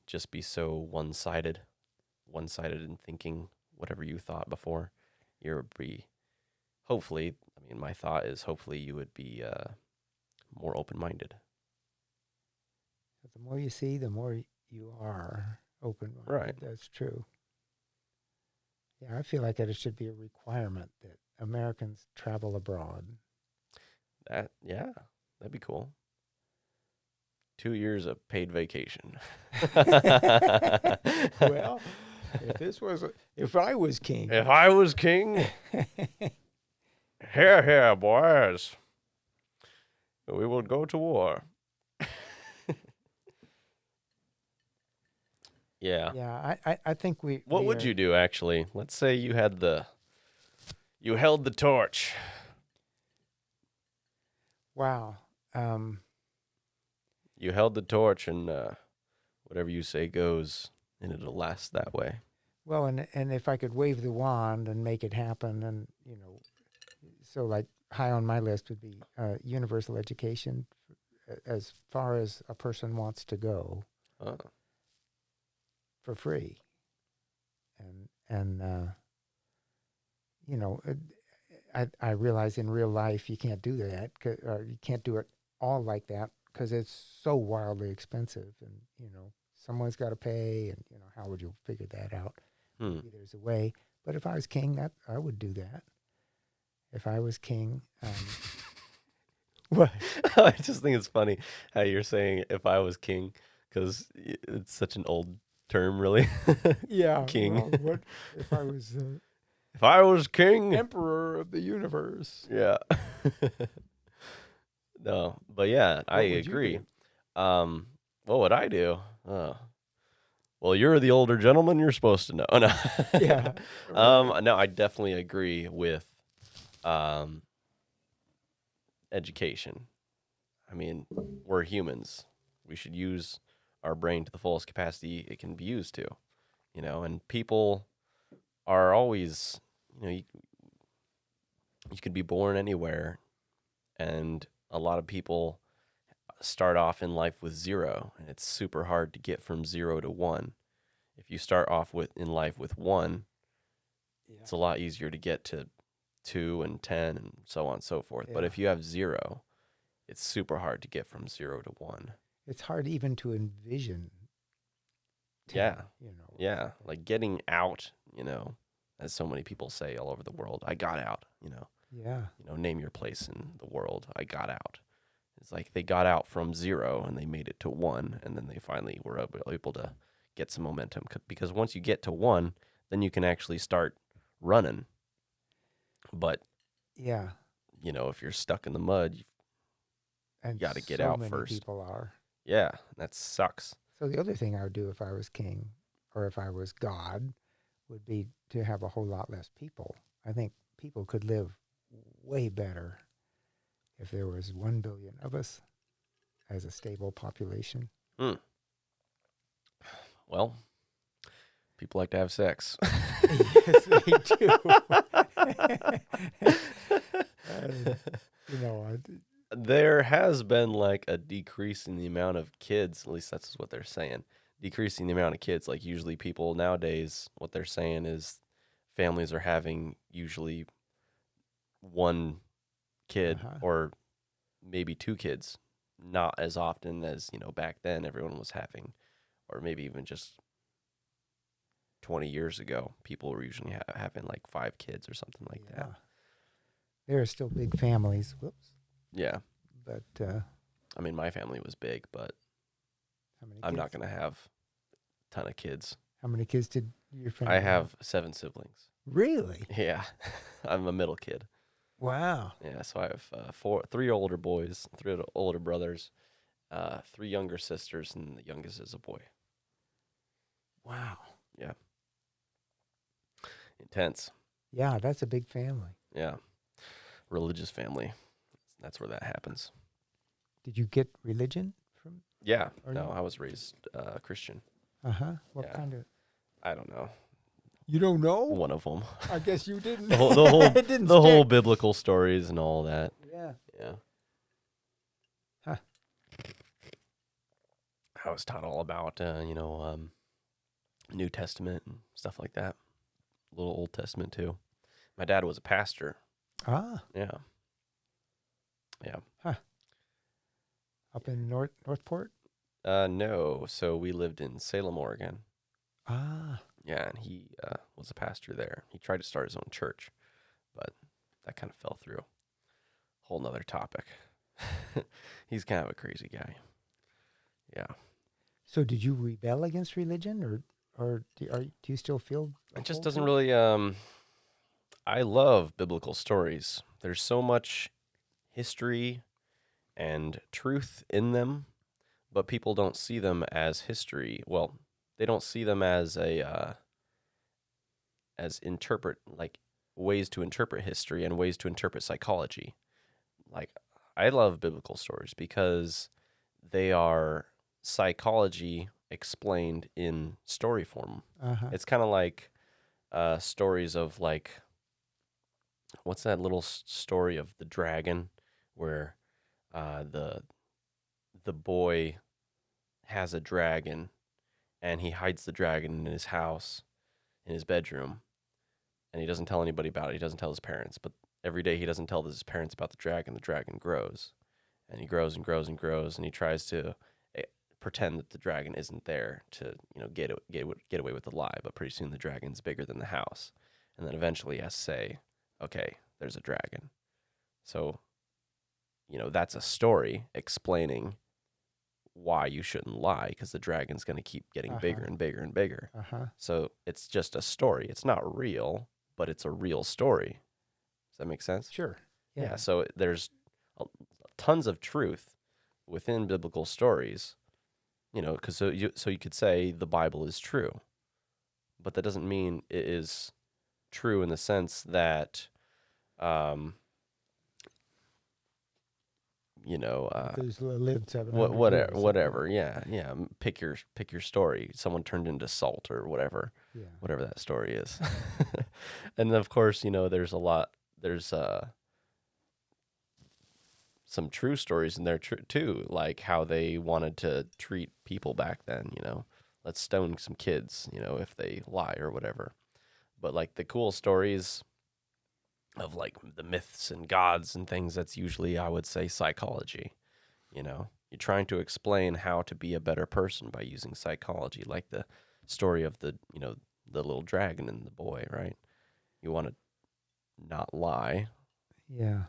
just be so one-sided in thinking whatever you thought before. Hopefully, I mean, my thought is hopefully you would be more open-minded. The more you see, the more you are open-minded. Right. That's true. Yeah, I feel like it should be a requirement that Americans travel abroad. Yeah, that'd be cool. 2 years of paid vacation. Well, if I was king. If I was king, here, boys, we will go to war. Yeah. Yeah, I think we. What would you do, actually? Let's say you held the torch. Wow. You held the torch, and whatever you say goes, and it'll last that way. Well, and if I could wave the wand and make it happen, and so like high on my list would be universal education, as far as a person wants to go, for free. And I realize in real life you can't do that, or you can't do it all like that because it's so wildly expensive, and someone's got to pay, and how would you figure that out? Maybe there's a way. But if I was king, I would do that. If I was king, what? I just think it's funny how you're saying "if I was king" because it's such an old term, really. Yeah, king. Well, what if I was if I was king, emperor of the universe? Yeah. No, but yeah, I agree. What would I do? Well, you're the older gentleman. You're supposed to know. No. Yeah. No, I definitely agree with education. I mean, we're humans. We should use our brain to the fullest capacity it can be used to, and people are always, you could be born anywhere, and a lot of people start off in life with zero, and it's super hard to get from 0 to 1. If you start off in life with 1, it's a lot easier to get to 2 and 10 and so on and so forth. But Yeah. if you have 0, it's super hard to get from 0 to 1. It's hard even to envision. 10, Yeah. You know. Yeah. Like getting out, as so many people say all over the world, I got out, Yeah. name your place in the world. I got out. It's like they got out from 0 and they made it to 1, and then they finally were able to get some momentum. Because once you get to 1, then you can actually start running. But Yeah. if you're stuck in the mud, you And got to get so out many first. people are. Yeah, that sucks. So the other thing I would do if I was king or if I was God would be to have a whole lot less people. I think people could live way better if there was 1 billion of us as a stable population. Well, people like to have sex. Yes, they do. There has been like a decrease in the amount of kids, at least that's what they're saying. Decreasing the amount of kids. Like usually people nowadays, what they're saying is families are having usually 1 kid or maybe 2 kids. Not as often as, back then everyone was having, or maybe even just 20 years ago, people were usually having like 5 kids or something like that. There are still big families. Whoops. Yeah. But I mean, my family was big, but how many I'm kids? not going to have a ton of kids. How many kids did your family I have 7 siblings. Really? Yeah. I'm a middle kid. Wow. Yeah, so I have 3 older boys, 3 older brothers, 3 younger sisters, and the youngest is a boy. Wow. Yeah. Intense. Yeah, that's a big family. Yeah. Religious family. That's where that happens. Did you get religion from? Yeah. Or No, you- I was raised Christian. What Yeah. kind of? I don't know. You don't know? One of them. I guess you didn't. The whole It didn't the whole stick. biblical stories and all that. Yeah. Yeah. Huh. I was taught all about New Testament and stuff like that. A little Old Testament too. My dad was a pastor. Ah, Yeah. up in Northport. No. So we lived in Salem, Oregon. Ah, Yeah, and he was a pastor there. He tried to start his own church, but that kind of fell through. Whole nother topic. He's kind of a crazy guy. Yeah. so did you rebel against religion, or do you still feel? It just opposed doesn't to it? really. I love biblical stories. There's so much history and truth in them, but people don't see them as history. Well, they don't see them as ways to interpret history and ways to interpret psychology. Like, I love biblical stories because they are psychology explained in story form. Uh-huh. It's kind of like stories of like, what's that little story of the dragon where the boy has a dragon and he hides the dragon in his house, in his bedroom, and he doesn't tell anybody about it. He doesn't tell his parents, but every day he doesn't tell his parents about the dragon grows, and he grows and grows and grows, and he tries to pretend that the dragon isn't there to get away with the lie. But pretty soon the dragon's bigger than the house, and then eventually he has to say, "Okay, there's a dragon." So, that's a story explaining why you shouldn't lie, because the dragon's going to keep getting bigger and bigger and bigger. So it's just a story. It's not real, but it's a real story. Does that make sense? Sure. Yeah. So there's tons of truth within biblical stories, because so you could say the Bible is true, but that doesn't mean it is true in the sense that, Methuselah lived 700 whatever, years. whatever. Yeah, yeah. Pick your story. Someone turned into salt or whatever, Yeah. whatever that story is. And then, of course, there's a lot. There's some true stories in there too, like how they wanted to treat people back then. Let's stone some kids, if they lie or whatever. But like the cool stories of like the myths and gods and things, that's usually, I would say, psychology. You're trying to explain how to be a better person by using psychology, like the story of the little dragon and the boy, right? You want to not lie, Yeah.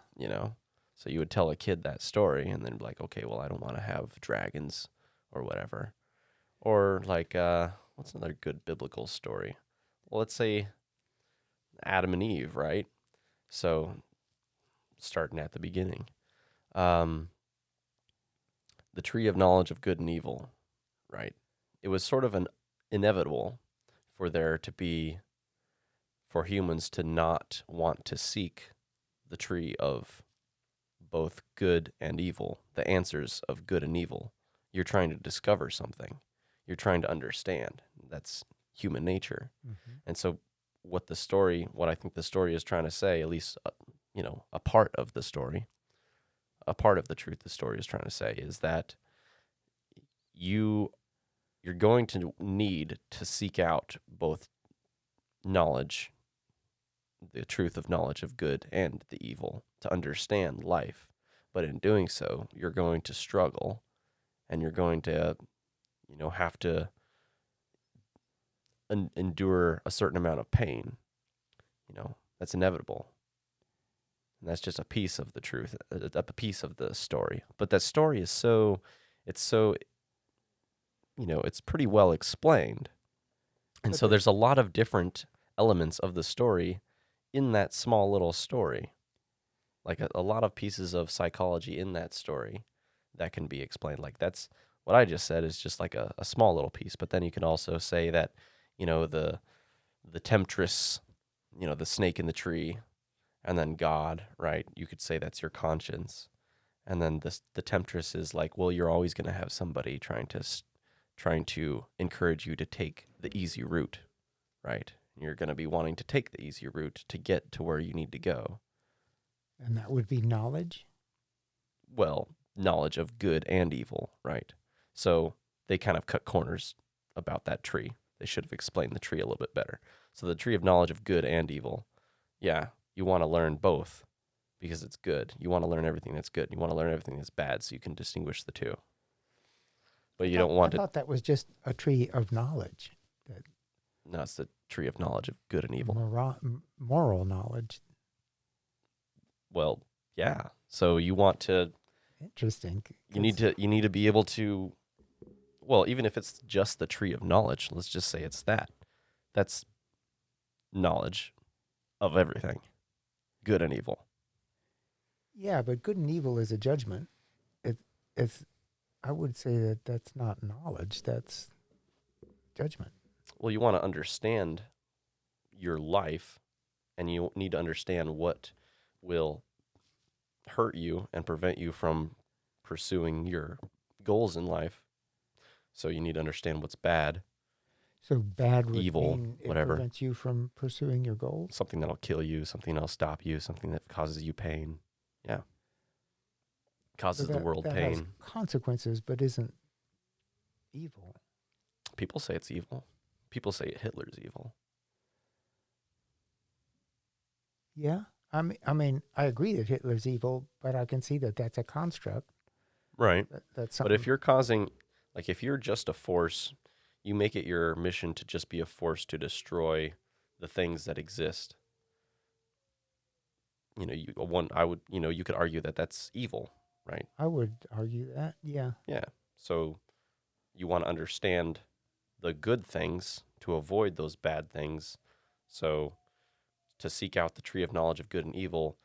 so you would tell a kid that story and then be like, okay, well, I don't want to have dragons or whatever. Or like, what's another good biblical story? Well, let's say Adam and Eve, right? So starting at the beginning. The tree of knowledge of good and evil, right? It was sort of an inevitable for humans to not want to seek the tree of both good and evil, the answers of good and evil. You're trying to discover something. You're trying to understand. That's human nature. Mm-hmm. And so what I think the story is trying to say, at least, a part of the story, a part of the truth the story is trying to say is that you're going to need to seek out both knowledge, the truth of knowledge of good and the evil, to understand life. But in doing so, you're going to struggle, and you're going to, have to endure a certain amount of pain. That's inevitable. And that's just a piece of the truth, a piece of the story. But that story is it's pretty well explained. And But so there's a lot of different elements of the story in that small little story. Like a lot of pieces of psychology in that story that can be explained. Like that's what I just said is just like a small little piece. But then you can also say that, the temptress, the snake in the tree, and then God, right? You could say that's your conscience. And then the temptress is like, well, you're always going to have somebody trying to encourage you to take the easy route, right? You're going to be wanting to take the easy route to get to where you need to go. And that would be knowledge? Well, knowledge of good and evil, right? So they kind of cut corners about that tree. They should have explained the tree a little bit better. So the tree of knowledge of good and evil, yeah, you want to learn both because it's good. You want to learn everything that's good. You want to learn everything that's bad so you can distinguish the two. But you don't want I thought that was just a tree of knowledge. No, it's the tree of knowledge of good and evil. Moral knowledge. Well, yeah. So you want to. Interesting. You need to be able to. Well, even if it's just the tree of knowledge, let's just say it's that. That's knowledge of everything, good and evil. Yeah, but good and evil is a judgment. It's. I would say that's not knowledge. That's judgment. Well, you want to understand your life, and you need to understand what will hurt you and prevent you from pursuing your goals in life. So you need to understand what's bad. So bad would evil, mean it whatever. prevents you from pursuing your goals? Something that'll kill you, something that'll stop you, something that causes you pain. Yeah. Causes the world that pain. has consequences, but isn't evil. People say it's evil. People say Hitler's evil. Yeah. I mean, I agree that Hitler's evil, but I can see that that's a construct. Right. That's But if you're if you're just a force, you make it your mission to just be a force to destroy the things that exist. You could argue that that's evil, right? I would argue that, yeah. Yeah. So you want to understand the good things to avoid those bad things. So to seek out the tree of knowledge of good and evil,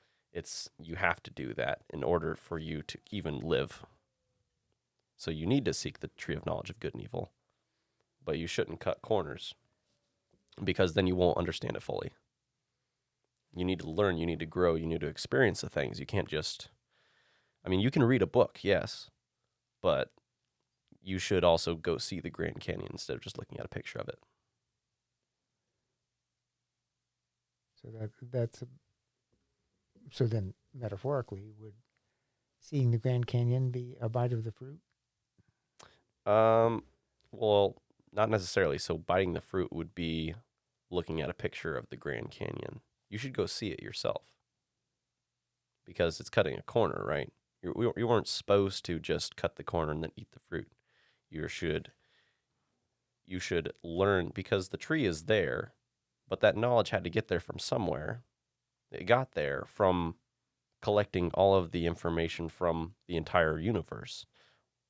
you have to do that in order for you to even live. So you need to seek the tree of knowledge of good and evil, but you shouldn't cut corners because then you won't understand it fully. You need to learn, you need to grow, you need to experience the things. You can't just I mean, you can read a book, yes, but you should also go see the Grand Canyon instead of just looking at a picture of it. So so then metaphorically, would seeing the Grand Canyon be a bite of the fruit? Well, not necessarily. So biting the fruit would be looking at a picture of the Grand Canyon. You should go see it yourself because it's cutting a corner, right? You weren't supposed to just cut the corner and then eat the fruit. You should you should learn because the tree is there, but that knowledge had to get there from somewhere. It got there from collecting all of the information from the entire universe.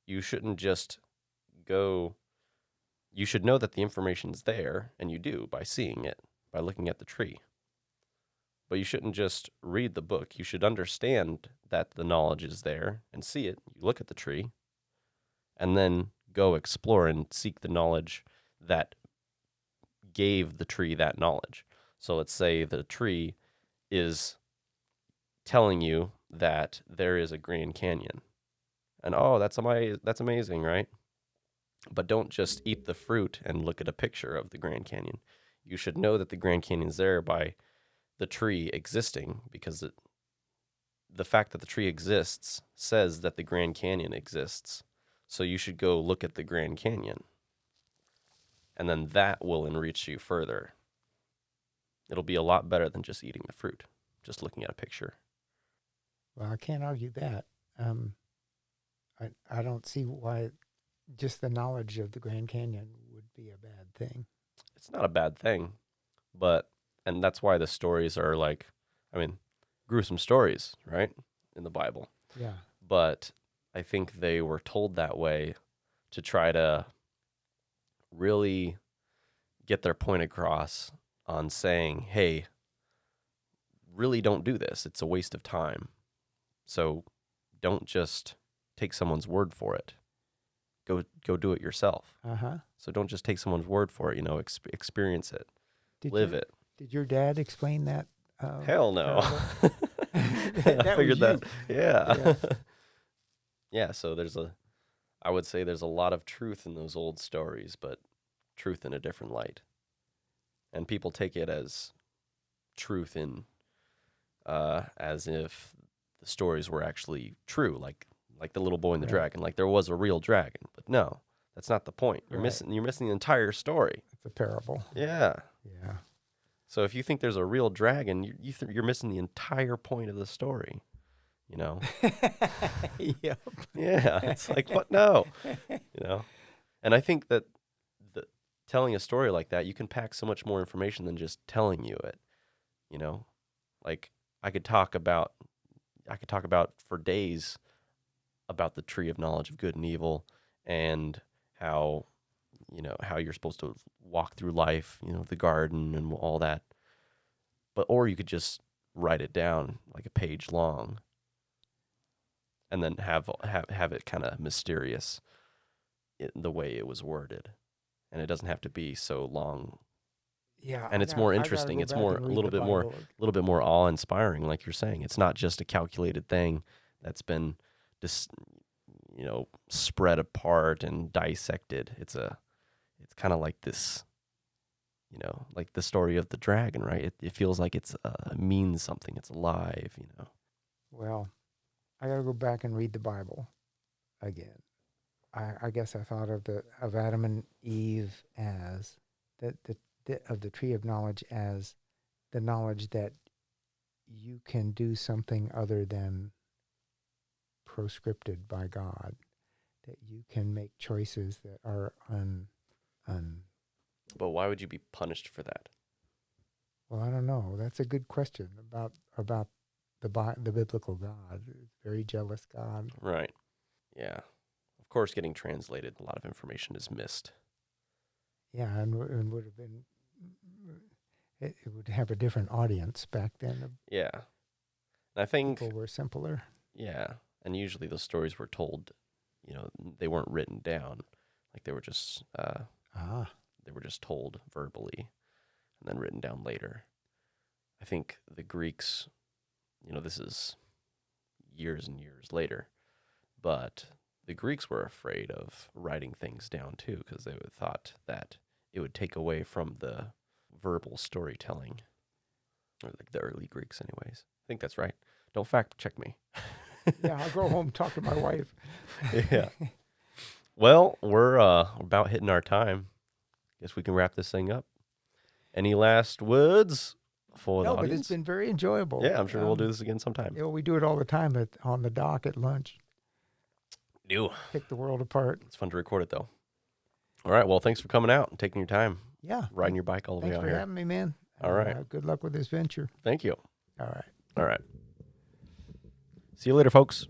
You shouldn't just go you should know that the information's there, and you do by seeing it, by looking at the tree. But you shouldn't just read the book. You should understand that the knowledge is there and see it. You look at the tree, and then go explore and seek the knowledge that gave the tree that knowledge. So let's say the tree is telling you that there is a Grand Canyon. And oh, that's amazing, right? But don't just eat the fruit and look at a picture of the Grand Canyon. You should know that the Grand Canyon's there by the tree existing because the fact that the tree exists says that the Grand Canyon exists. So you should go look at the Grand Canyon. And then that will enrich you further. It'll be a lot better than just eating the fruit, just looking at a picture. Well, I can't argue that. I don't see why just the knowledge of the Grand Canyon would be a bad thing. It's not a bad thing, and that's why the stories are like, I mean, gruesome stories, right? In the Bible. Yeah. But I think they were told that way to try to really get their point across on saying, hey, really don't do this. It's a waste of time. So don't just take someone's word for it. Go do it yourself. Uh-huh. So don't just take someone's word for it, experience it, live it. Did your dad explain that? Hell no. That I figured was that. Yeah. Yeah, so I would say there's a lot of truth in those old stories, but truth in a different light. And people take it as truth as if the stories were actually true, like the little boy and the dragon, like there was a real dragon. But no, that's not the point. You're missing the entire story. It's a parable. Yeah. Yeah. So if you think there's a real dragon, you're missing the entire point of the story. Yep. Yeah, it's like, what? No. And I think that telling a story like that, you can pack so much more information than just telling you it. Like I could talk about for days about the tree of knowledge of good and evil and how you're supposed to walk through life, the garden and all that. Or you could just write it down like a page long and then have it kind of mysterious in the way it was worded. And it doesn't have to be so long. Yeah. And it's more interesting. It's more a little bit more awe-inspiring, like you're saying. It's not just a calculated thing that's been spread apart and dissected. It's kind of like this, like the story of the dragon, right? It feels like it means something. It's alive, Well, I got to go back and read the Bible again. I guess I thought of Adam and Eve as of the tree of knowledge as the knowledge that you can do something other than proscripted by God, that you can make choices that are But why would you be punished for that? Well, I don't know. That's a good question about the biblical God. Very jealous God. Right. Yeah. Of course, getting translated, a lot of information is missed. Yeah, and would have been. It would have a different audience back then. Yeah. And I think people were simpler. Yeah. And usually those stories were told, they weren't written down. Like they were just told verbally and then written down later. I think the Greeks, this is years and years later. But the Greeks were afraid of writing things down too, because they thought that it would take away from the verbal storytelling, or like the early Greeks, anyways. I think that's right. Don't fact check me. Yeah, I'll go home and talk to my wife. Yeah. Well, we're about hitting our time. Guess we can wrap this thing up. Any last words for the No, but audience? it's been very enjoyable. Yeah, I'm sure we'll do this again sometime. You know, we do it all the time on the dock at lunch. Do. Pick the world apart. It's fun to record it, though. All right. Well, thanks for coming out and taking your time, Yeah. riding your bike all the way Thanks out for here. having me, man. All right. Good luck with this venture. Thank you. All right. All right. See you later, folks.